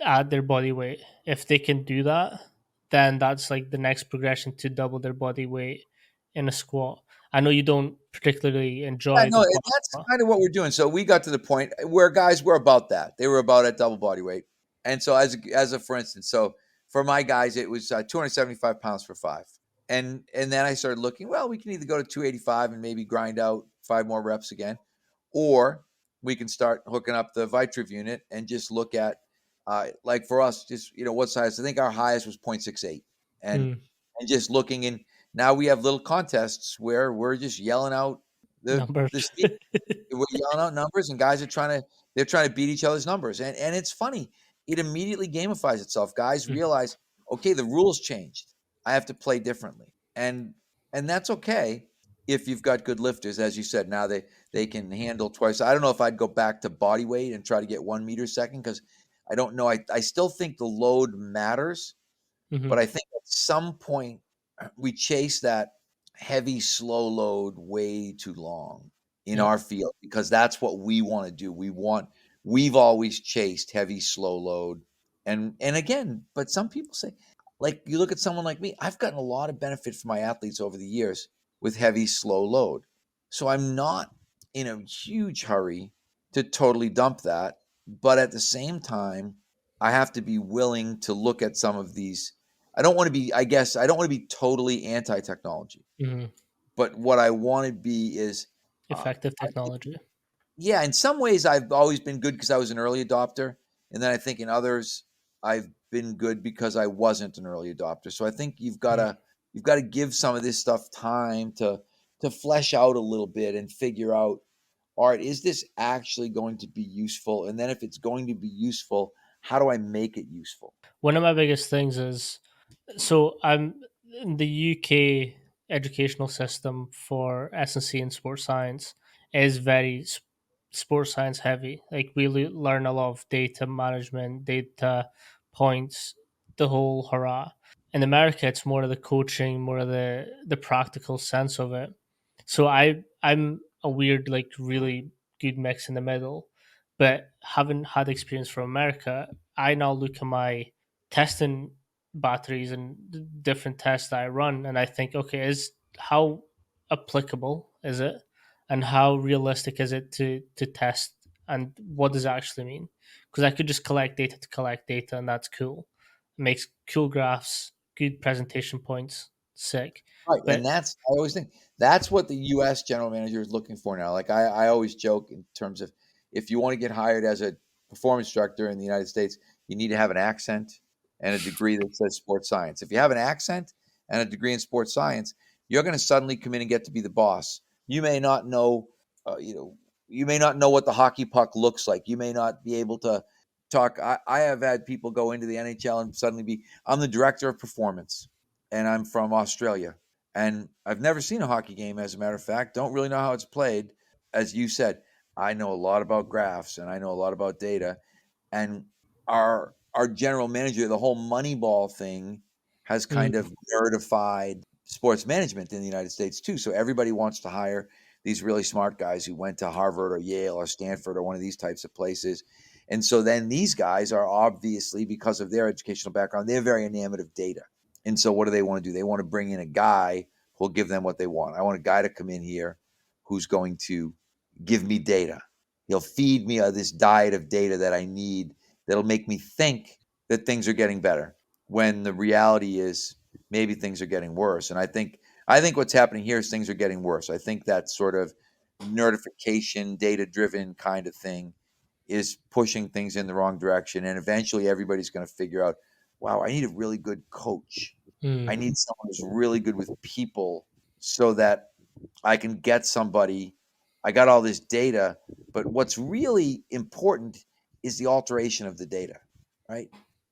add their body weight. If they can do that, then that's like the next progression to double their body weight in a squat. I know you don't particularly Yeah, enjoy no, the and box that's squat. kind of what we're doing. So we got to the point where guys were about that. They were about at double body weight. And so as a for instance, so for my guys, it was 275 pounds for five. And then I started looking, well, we can either go to 285 and maybe grind out five more reps again, or we can start hooking up the Vitruve unit and just look at, like for us, just, what size. I think our highest was 0.68. And, Mm, and just looking in, now we have little contests where we're just yelling out The Numbers. state we're yelling out numbers, and guys are trying to beat each other's numbers, and it's funny. It immediately gamifies itself. Guys Mm, realize, okay, the rules changed. I have to play differently, and that's okay if you've got good lifters, as you said. Now they can handle twice. I don't know if I'd go back to body weight and try to get 1 meter second because I don't know. I still think the load matters, mhm, but I think at some point we chase that heavy, slow load way too long in yeah, our field because that's what we want to do. We've always chased heavy, slow load. And again, but some people say, like you look at someone like me, I've gotten a lot of benefit from my athletes over the years with heavy, slow load. So I'm not in a huge hurry to totally dump that. But at the same time, I have to be willing to look at some of these. I don't want to be, I guess, I don't want to be totally anti technology, mhm. but what I want to be is, Effective I think, technology. yeah, in some ways I've always been good because I was an early adopter. And then I think in others, I've been good because I wasn't an early adopter. So I think Mhm, you've got to give some of this stuff time to flesh out a little bit and figure out, all right, is this actually going to be useful? And then if it's going to be useful, how do I make it useful? one of my biggest things is, so I'm in the UK educational system for S&C and sports science is very sports science heavy. Like we learn a lot of data management, data points, the whole hurrah. In America, it's more of the coaching, more of the practical sense of it. So I'm a weird, like really good mix in the middle. But having had experience from America, I now look at my testing batteries and different tests that I run, and I think, okay, is how applicable is it, and how realistic is it to test, and what does it actually mean? Because I could just collect data to collect data, and that's cool. It makes cool graphs, good presentation points, sick. Right, and But I always think that's what the US general manager is looking for now. Like I always joke in terms of if you want to get hired as a performance instructor in the United States, you need to have an accent and a degree that says sports science. If you have an accent and a degree in sports science, you're going to suddenly come in and get to be the boss. You may not know, you may not know what the hockey puck looks like. You may not be able to talk. I have had people go into the NHL and suddenly be, I'm the director of performance, and I'm from Australia and I've never seen a hockey game, as a matter of fact. Don't really know how it's played. As you said, I know a lot about graphs and I know a lot about data. And our general manager, the whole Moneyball thing, has kind mm, of nerdified sports management in the United States too. So everybody wants to hire these really smart guys who went to Harvard or Yale or Stanford or one of these types of places. And so then these guys are obviously, because of their educational background, they're very enamored of data. And so what do they want to do? They want to bring in a guy who'll give them what they want. I want a guy to come in here who's going to give me data. He'll feed me this diet of data that I need that'll make me think that things are getting better when the reality is maybe things are getting worse. And I think what's happening here is things are getting worse. I think that sort of nerdification, data driven kind of thing is pushing things in the wrong direction. And eventually everybody's going to figure out, wow, I need a really good coach. I mm, need someone who's really good with people so that I can get somebody. I got all this data, but what's really important is the alteration of the data, right?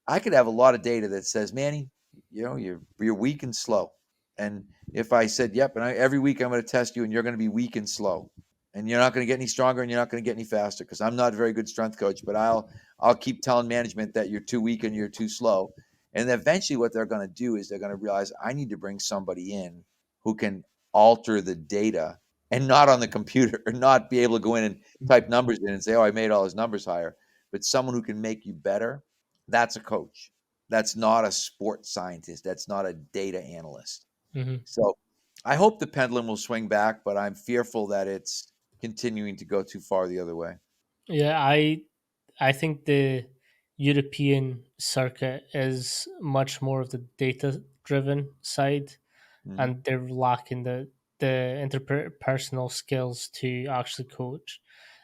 I could have a lot of data that says, Manny, you're weak and slow. And if I said, yep, and every week I'm going to test you and you're going to be weak and slow, and you're not going to get any stronger and you're not going to get any faster because I'm not a very good strength coach, but I'll keep telling management that you're too weak and you're too slow. And eventually what they're going to do is they're going to realize I need to bring somebody in who can alter the data and not on the computer or not be able to go in and type numbers in and say, oh, I made all his numbers higher, but someone who can make you better. That's a coach. That's not a sports scientist. That's not a data analyst. mhm. So I hope the pendulum will swing back, but I'm fearful that it's continuing to go too far the other way. Yeah, I think the European circuit is much more of the data driven side, Hmm. and they're lacking the interpersonal skills to actually coach.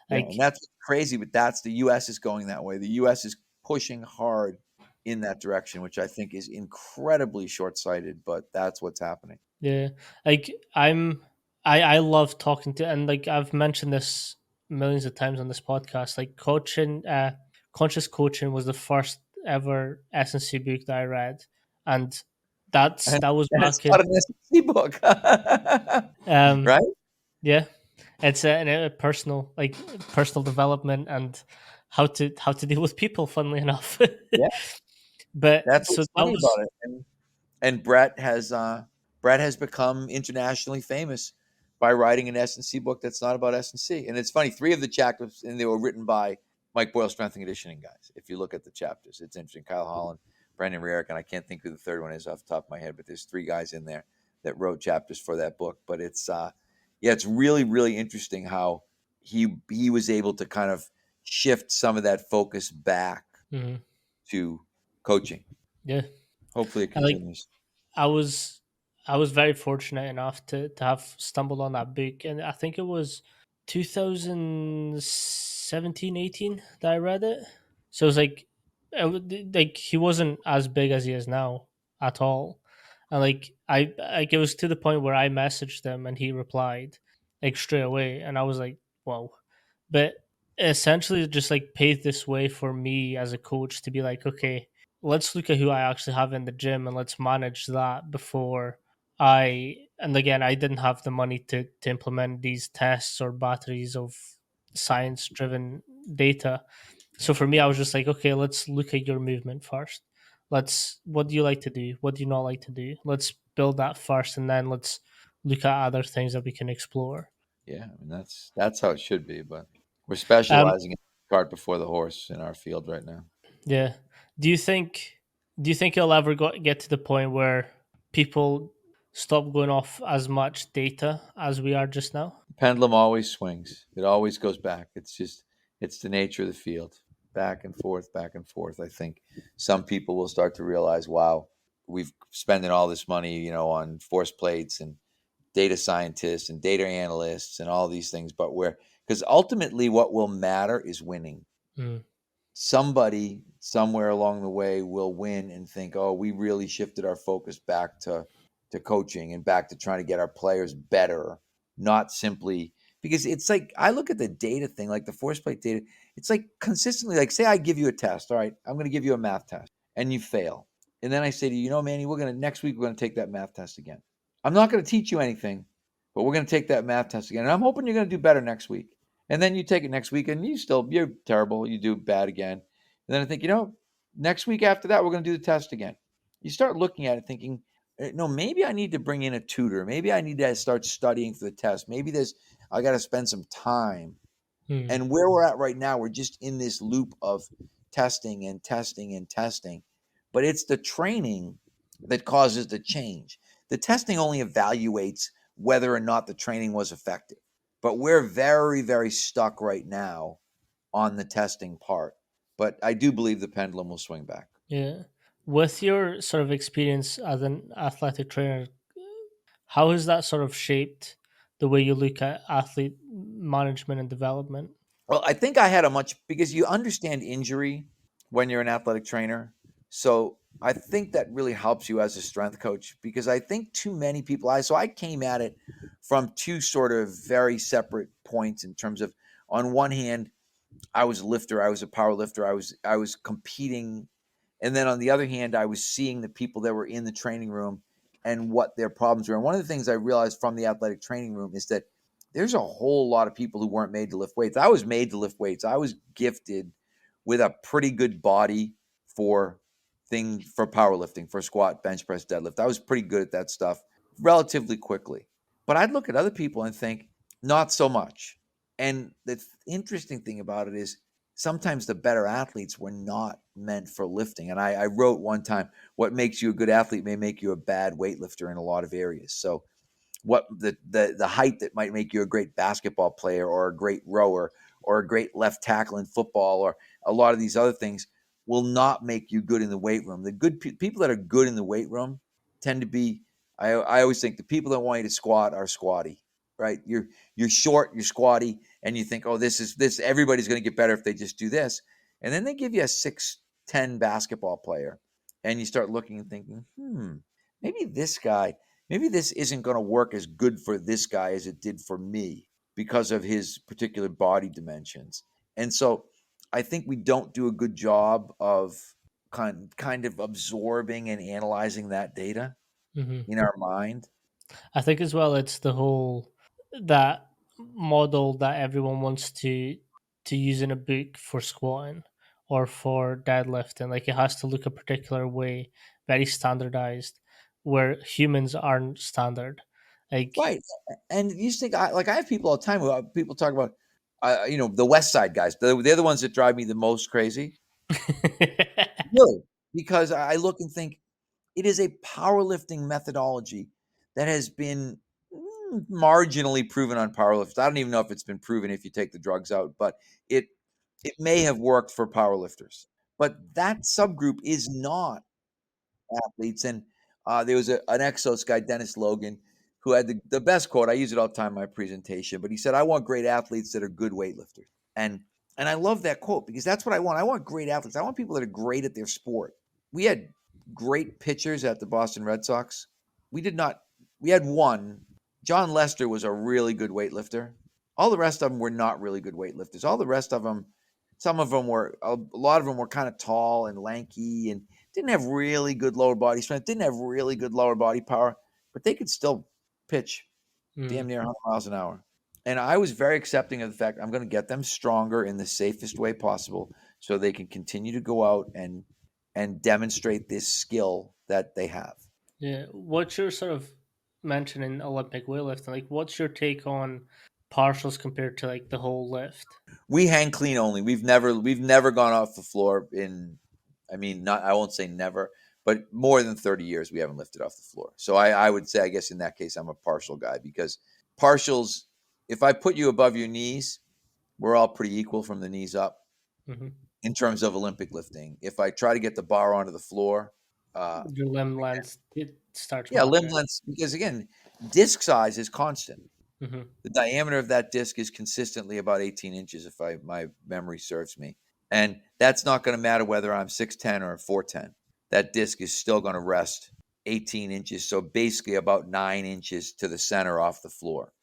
Yeah, and Like, that's what's crazy, but that's the US is going that way. The US is pushing hard in that direction, which I think is incredibly short-sighted, but that's what's happening. yeah, like I love talking to, and like I've mentioned this millions of times on this podcast. Like coaching, conscious coaching was the first ever S&C book that I read, and And that was it's back in not an SEC book, um right? yeah, it's a personal, like personal development and how to deal with people. Funnily enough, Yeah, but that's so what's that funny was about it. And Brett has become internationally famous by writing an S&C book that's not about S&C. And it's funny, three of the chapters, and they were written by Mike Boyle, strength and conditioning guys. If you look at the chapters, it's interesting. Kyle Holland, Brandon Rarick, and I can't think who the third one is off the top of my head, but there's three guys in there that wrote chapters for that book. But it's yeah, it's really really interesting how he was able to kind of shift some of that focus back mhm, to coaching. yeah, Hopefully, it and like continues. I was I was very fortunate enough to have stumbled on that book, and I think it was 2017, 18 that I read it. So it was like like he wasn't as big as he is now at all, and like it was to the point where I messaged him and he replied like straight away, and I was like, whoa. But essentially, it just like paved this way for me as a coach to be like, okay, let's look at who I actually have in the gym and let's manage that before and again I didn't have the money to implement these tests or batteries of science driven data. So for me I was just like, okay, let's look at your movement first. Let's What do you like to do? What do you not like to do? Let's build that first and then let's look at other things that we can explore. Yeah, I mean that's how it should be, but we're Um specializing in the cart before the horse in our field right now. yeah. Do you think you'll ever get to the point where people stop going off as much data as we are just now? The pendulum always swings. It always goes back. It's the nature of the field. Back and forth, back and forth. I think some people will start to realize, wow, we've spending all this money, on force plates and data scientists and data analysts and all these things, but we're because ultimately what will matter is winning. Mm, Somebody somewhere along the way will win and think, "Oh, we really shifted our focus back to coaching and back to trying to get our players better, not simply because it's like I look at the data thing, like the force plate data. It's like consistently, like say I give you a test. All right, I'm going to give you a math test, and you fail, and then I say to you, Manny, we're going to next week we're going to take that math test again. I'm not going to teach you anything, but we're going to take that math test again, and I'm hoping you're going to do better next week. And then you take it next week and you're terrible. You do bad again. And then I think, next week after that, we're going to do the test again. You start looking at it thinking, no, maybe I need to bring in a tutor. Maybe I need to start studying for the test. I got to spend some time. mm, And where we're at right now, we're just in this loop of testing and testing and testing. But it's the training that causes the change. The testing only evaluates whether or not the training was effective. But we're very, very stuck right now on the testing part. But I do believe the pendulum will swing back. yeah. With your sort of experience as an athletic trainer, how has that sort of shaped the way you look at athlete management and development? Well, I think I had a much because you understand injury when you're an athletic trainer. So I think that really helps you as a strength coach because I think too many people I came at it from two sort of very separate points in terms of on one hand, I was a lifter, I was a power lifter, I was competing. And then on the other hand, I was seeing the people that were in the training room and what their problems were. And one of the things I realized from the athletic training room is that there's a whole lot of people who weren't made to lift weights. I was made to lift weights. I was gifted with a pretty good body for for powerlifting, for squat, bench press, deadlift. I was pretty good at that stuff relatively quickly. But I'd look at other people and think, not so much. And the interesting thing about it is sometimes the better athletes were not meant for lifting. And I wrote one time, what makes you a good athlete may make you a bad weightlifter in a lot of areas. So what the height that might make you a great basketball player or a great rower or a great left tackle in football or a lot of these other things will not make you good in the weight room. The people that are good in the weight room tend to be. I always think the people that want you to squat are squatty, right? You're short, you're squatty, and you think, oh, this is this. Everybody's going to get better if they just do this, and then they give you a 6'10" basketball player, and you start looking and thinking, maybe this guy maybe this isn't going to work as good for this guy as it did for me because of his particular body dimensions. And so I think we don't do a good job of kind of absorbing and analyzing that data Hmm. in our mind. I think as well it's the whole that model that everyone wants to use in a book for squatting or for deadlifting. Like it has to look a particular way, very standardized, where humans aren't standard. Like Right. And you just think, I have people all the time who people talk about, the West Side guys. They're the ones that drive me the most crazy. Really, because I look and think it is a powerlifting methodology that has been marginally proven on powerlifters. I don't even know if it's been proven if you take the drugs out, but it it may have worked for powerlifters. But that subgroup is not athletes. And there was an Exos guy, Dennis Logan, who had the best quote. I use it all the time in my presentation, but he said, "I want great athletes that are good weightlifters." And and I love that quote because that's what I want. I want great athletes. I want people that are great at their sport. We had great pitchers at the Boston Red Sox. We did not. We had one. John Lester was a really good weightlifter. All the rest of them were not really good weightlifters. All the rest of them, some of them were, a lot of them were kind of tall and lanky and didn't have really good lower body strength, didn't have really good lower body power, but they could still pitch mm, damn near 100 miles an hour. And I was very accepting of the fact I'm going to get them stronger in the safest way possible so they can continue to go out and demonstrate this skill that they have. yeah, what's your sort of mentioning Olympic weightlifting? Like, what's your take on partials compared to like the whole lift? We hang clean only. We've never gone off the floor in, I mean, not, I won't say never, but more than 30 years we haven't lifted off the floor. So I would say, I guess in that case I'm a partial guy because partials, if I put you above your knees, we're all pretty equal from the knees up Hmm. in terms of Olympic lifting. If I try to get the bar onto the floor, uh, Your limb length it starts yeah, limb mattering. length, because again, disc size is constant. Hmm. The diameter of that disc is consistently about 18 inches, if my memory serves me. And that's not going to matter whether I'm 6'10 or 4'10. That disc is still going to rest 18 inches. So basically about 9 inches to the center off the floor.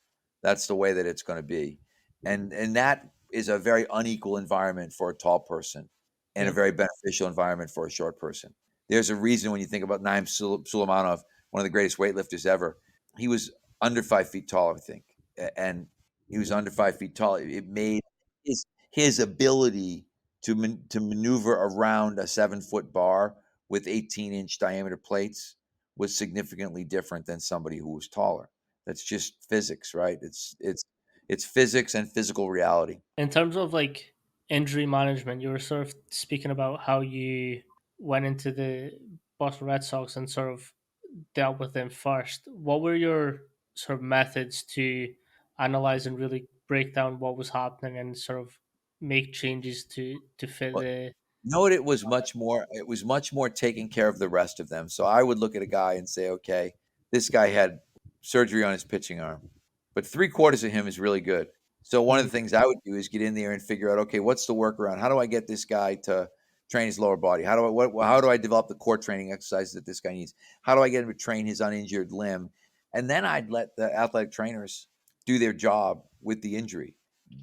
That's the way that it's going to be. And that is a very unequal environment for a tall person and a Yeah. very beneficial environment for a short person. There's a reason when you think about Naim Suleimanov, one of the greatest weightlifters ever, he was under 5 feet tall, I think, and he was under 5 feet tall. It made his ability to maneuver around a 7 foot bar with 18-inch diameter plates was significantly different than somebody who was taller. That's just physics, right? It's physics and physical reality. In terms of like injury management, you were sort of speaking about how you went into the Boston Red Sox and sort of dealt with them first. What were your sort of methods to analyze and really break down what was happening and sort of make changes to fit But the you know what? It was much more taking care of the rest of them. So I would look at a guy and say, okay, this guy had surgery on his pitching arm, but 3/4 of him is really good. So one of Mhm, the things I would do is get in there and figure out, okay, what's the workaround? How do I get this guy to train his lower body? How do I develop the core training exercises that this guy needs? How do I get him to train his uninjured limb? And then I'd let the athletic trainers do their job with the injury.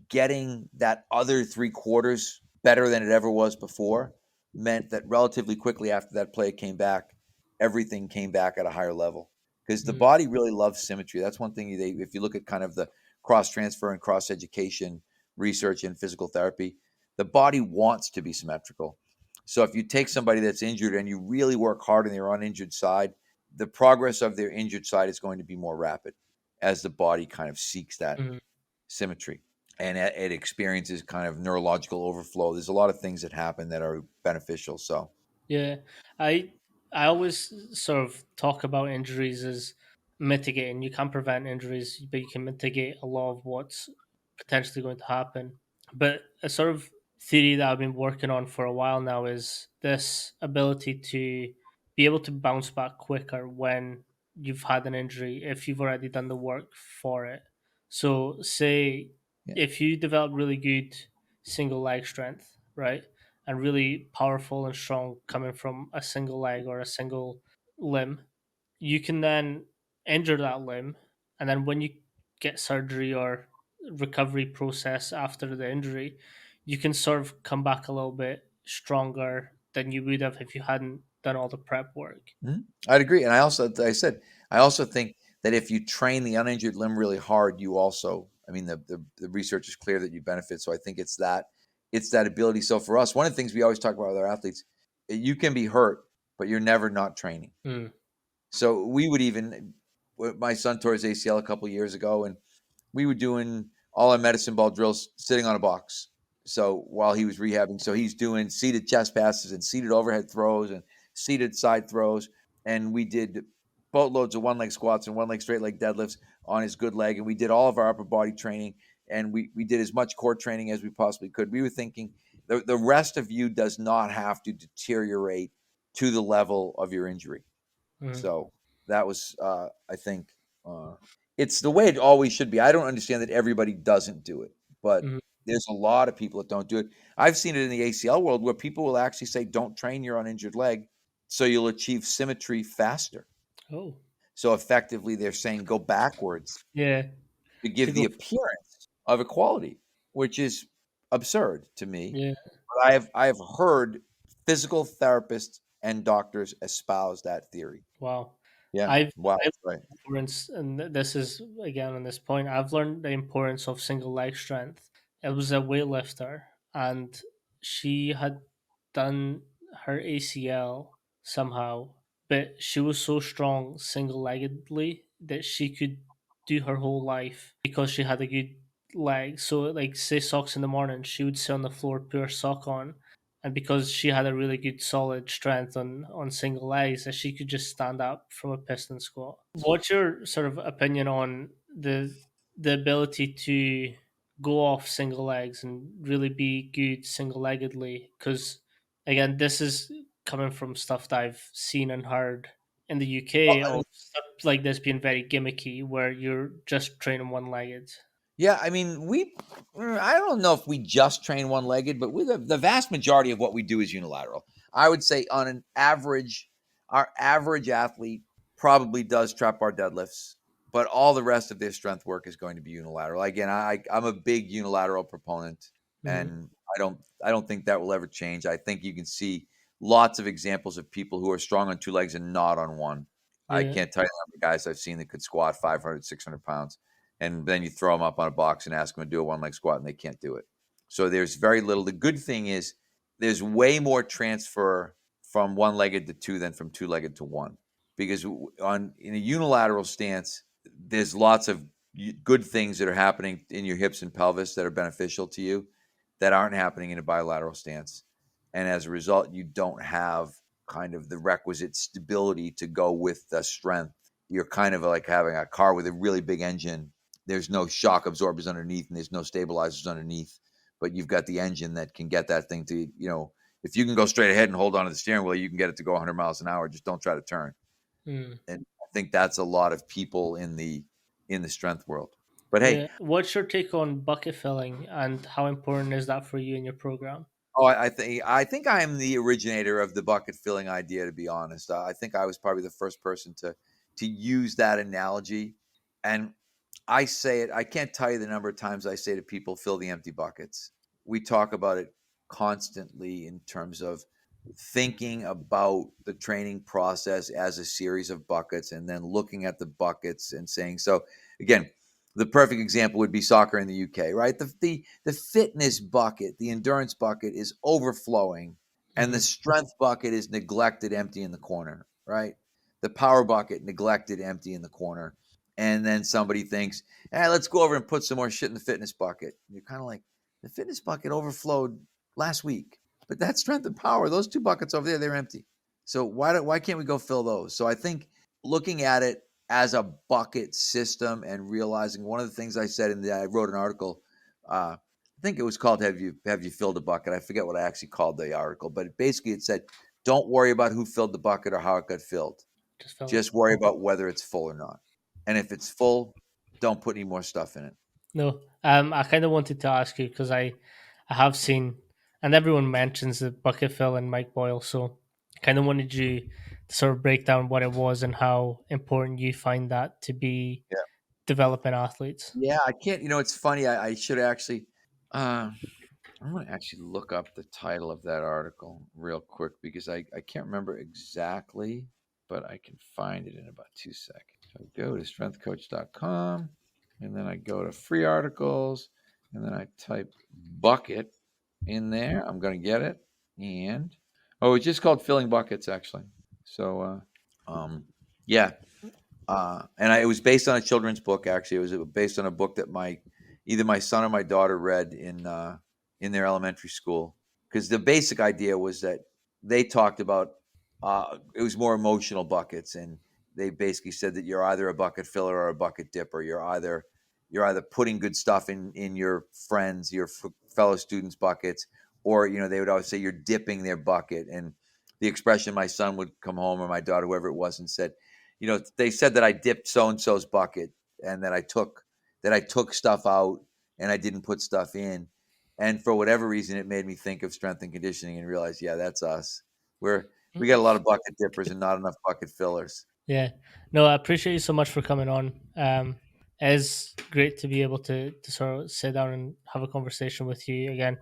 Getting that other 3/4 better than it ever was before meant that relatively quickly after that play came back, everything came back at a higher level because the mhm, body really loves symmetry. That's one thing if you look at kind of the cross transfer and cross education research in physical therapy, the body wants to be symmetrical. So if you take somebody that's injured and you really work hard on their uninjured side, the progress of their injured side is going to be more rapid as the body kind of seeks that mhm. symmetry and it experiences kind of neurological overflow. There's a lot of things that happen that are beneficial. So, Yeah, I I always sort of talk about injuries as mitigating. You can't prevent injuries, but you can mitigate a lot of what's potentially going to happen. But a sort of theory that I've been working on for a while now is this ability to be able to bounce back quicker when you've had an injury if you've already done the work for it. So, say yeah, if you develop really good single leg strength, right? And really powerful and strong coming from a single leg or a single limb, you can then injure that limb, and then when you get surgery or recovery process after the injury, you can sort of come back a little bit stronger than you would have if you hadn't done all the prep work. Mhm. I'd agree, and I said, I also think that if you train the uninjured limb really hard, you also, I mean, the research is clear that you benefit. So I think it's that ability. So for us, one of the things we always talk about with our athletes, you can be hurt, but you're never not training. Mm, So we would even, my son tore his ACL a couple years ago, and we were doing all our medicine ball drills sitting on a box. So while he was rehabbing, so he's doing seated chest passes and seated overhead throws and seated side throws. And we did boatloads of one leg squats and one leg straight leg deadlifts on his good leg. And we did all of our upper body training, and we did as much core training as we possibly could. We were thinking the rest of you does not have to deteriorate to the level of your injury. mm, So that was, I think, uh, it's the way it always should be. I don't understand that everybody doesn't do it, but mm. there's a lot of people that don't do it. I've seen it in the ACL world where people will actually say, "Don't train your uninjured leg, so you'll achieve symmetry faster." Oh, So effectively, they're saying go backwards yeah, to to give the go. appearance of equality, which is absurd to me. Yeah, But I have heard physical therapists and doctors espouse that theory. wow. Yeah. I've Wow. I've Right. importance, and this is again on this point. I've learned the importance of single leg strength. It was a weightlifter, and she had done her ACL somehow, but she was so strong single leggedly that she could do her whole life because she had a good leg. So, like, say socks in the morning, she would sit on the floor, put her sock on, and because she had a really good solid strength on single legs, that she could just stand up from a piston squat. What's your sort of opinion on the ability to go off single legs and really be good single leggedly? Because again, this is coming from stuff that I've seen and heard in the Well, UK of stuff like this being very gimmicky, where you're just training one legged. yeah, I mean, I don't know if we just train one legged, but the vast majority of what we do is unilateral. I would say on an average, our average athlete probably does trap bar deadlifts, but all the rest of their strength work is going to be unilateral. Again, I'm a big unilateral proponent, Mm-hmm. and I don't think that will ever change. I think you can see lots of examples of people who are strong on two legs and not on one. I Yeah. can't tell you how many guys I've seen that could squat 500, 600 pounds, and then you throw them up on a box and ask them to do a one leg squat and they can't do it. So there's very little. The good thing is there's way more transfer from one legged to two than from two legged to one, because on in a unilateral stance there's lots of good things that are happening in your hips and pelvis that are beneficial to you that aren't happening in a bilateral stance, and as a result you don't have kind of the requisite stability to go with the strength. You're kind of like having a car with a really big engine. There's no shock absorbers underneath and there's no stabilizers underneath, but you've got the engine that can get that thing to, if you can go straight ahead and hold on to the steering wheel, you can get it to go 100 miles an hour. Just don't try to turn. Mm. And I think that's a lot of people in the strength world. But hey, Yeah. What's your take on bucket filling, and how important is that for you in your program? oh, I think I'm the originator of the bucket filling idea. To be honest, I think I was probably the first person to use that analogy, and I say it. I can't tell you the number of times I say to people, "Fill the empty buckets." We talk about it constantly in terms of thinking about the training process as a series of buckets, and then looking at the buckets and saying, so again, the perfect example would be soccer in the UK, right? The fitness bucket, the endurance bucket is overflowing, and the Mm-hmm. strength bucket is neglected, empty in the corner, right? The power bucket neglected, empty in the corner, and then somebody thinks, let's go over and put some more shit in the fitness bucket. And you're kind of like, the fitness bucket overflowed last week, but that strength and power, those two buckets over there, they're empty. So why can't we go fill those? So I think looking at it as a bucket system and realizing, one of the things I said I wrote an article. I think it was called "Have you filled a bucket?" I forget what I actually called the article, but basically it said, "Don't worry about who filled the bucket or how it got filled. Just fill it. Just worry about whether it's full or not. And if it's full, don't put any more stuff in it." No, I kind of wanted to ask you because I have seen, and everyone mentions the bucket fill and Mike Boyle, so I kind of wanted you sort of break down what it was and how important you find that to be Yeah. developing athletes. Yeah, I can't, it's funny. I should actually, uh, I'm going to actually look up the title of that article real quick because I can't remember exactly, but I can find it in about 2 seconds. So I go to strengthcoach.com and then I go to free articles and then I type bucket in there. I'm going to get it. And, oh, it's just called filling buckets, actually. So, yeah. It was based on a children's book. Actually, it was based on a book that either my son or my daughter read in their elementary school. Because the basic idea was that they talked about it was more emotional buckets, and they basically said that you're either a bucket filler or a bucket dipper. You're either putting good stuff in your friends, your fellow students' buckets, or they would always say you're dipping their bucket. And the expression, my son would come home or my daughter, whoever it was, and said, they said that I dipped so and so's bucket and that I took stuff out and I didn't put stuff in. And for whatever reason, it made me think of strength and conditioning and realize, yeah, that's us. We got a lot of bucket dippers and not enough bucket fillers. Yeah. No, I appreciate you so much for coming on. It's great to be able to sort of sit down and have a conversation with you again.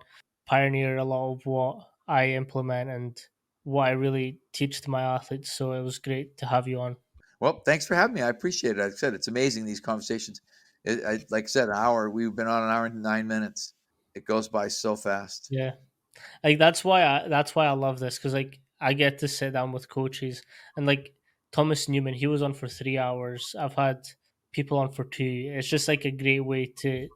Pioneer a lot of what I implement and what I really teach to my athletes. So it was great to have you on. Well, thanks for having me. I appreciate it. Like I said, it's amazing these conversations. Like I said, an hour. We've been on an hour and 9 minutes. It goes by so fast. Yeah. Like that's why I love this, because like I get to sit down with coaches, and like Thomas Newman, he was on for 3 hours. I've had people on for two. It's just like a great way to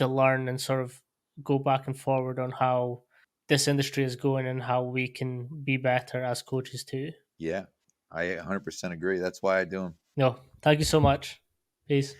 learn and sort of go back and forward on how this industry is going and how we can be better as coaches too. Yeah, I 100% agree. That's why I do them. No, thank you so much. Peace.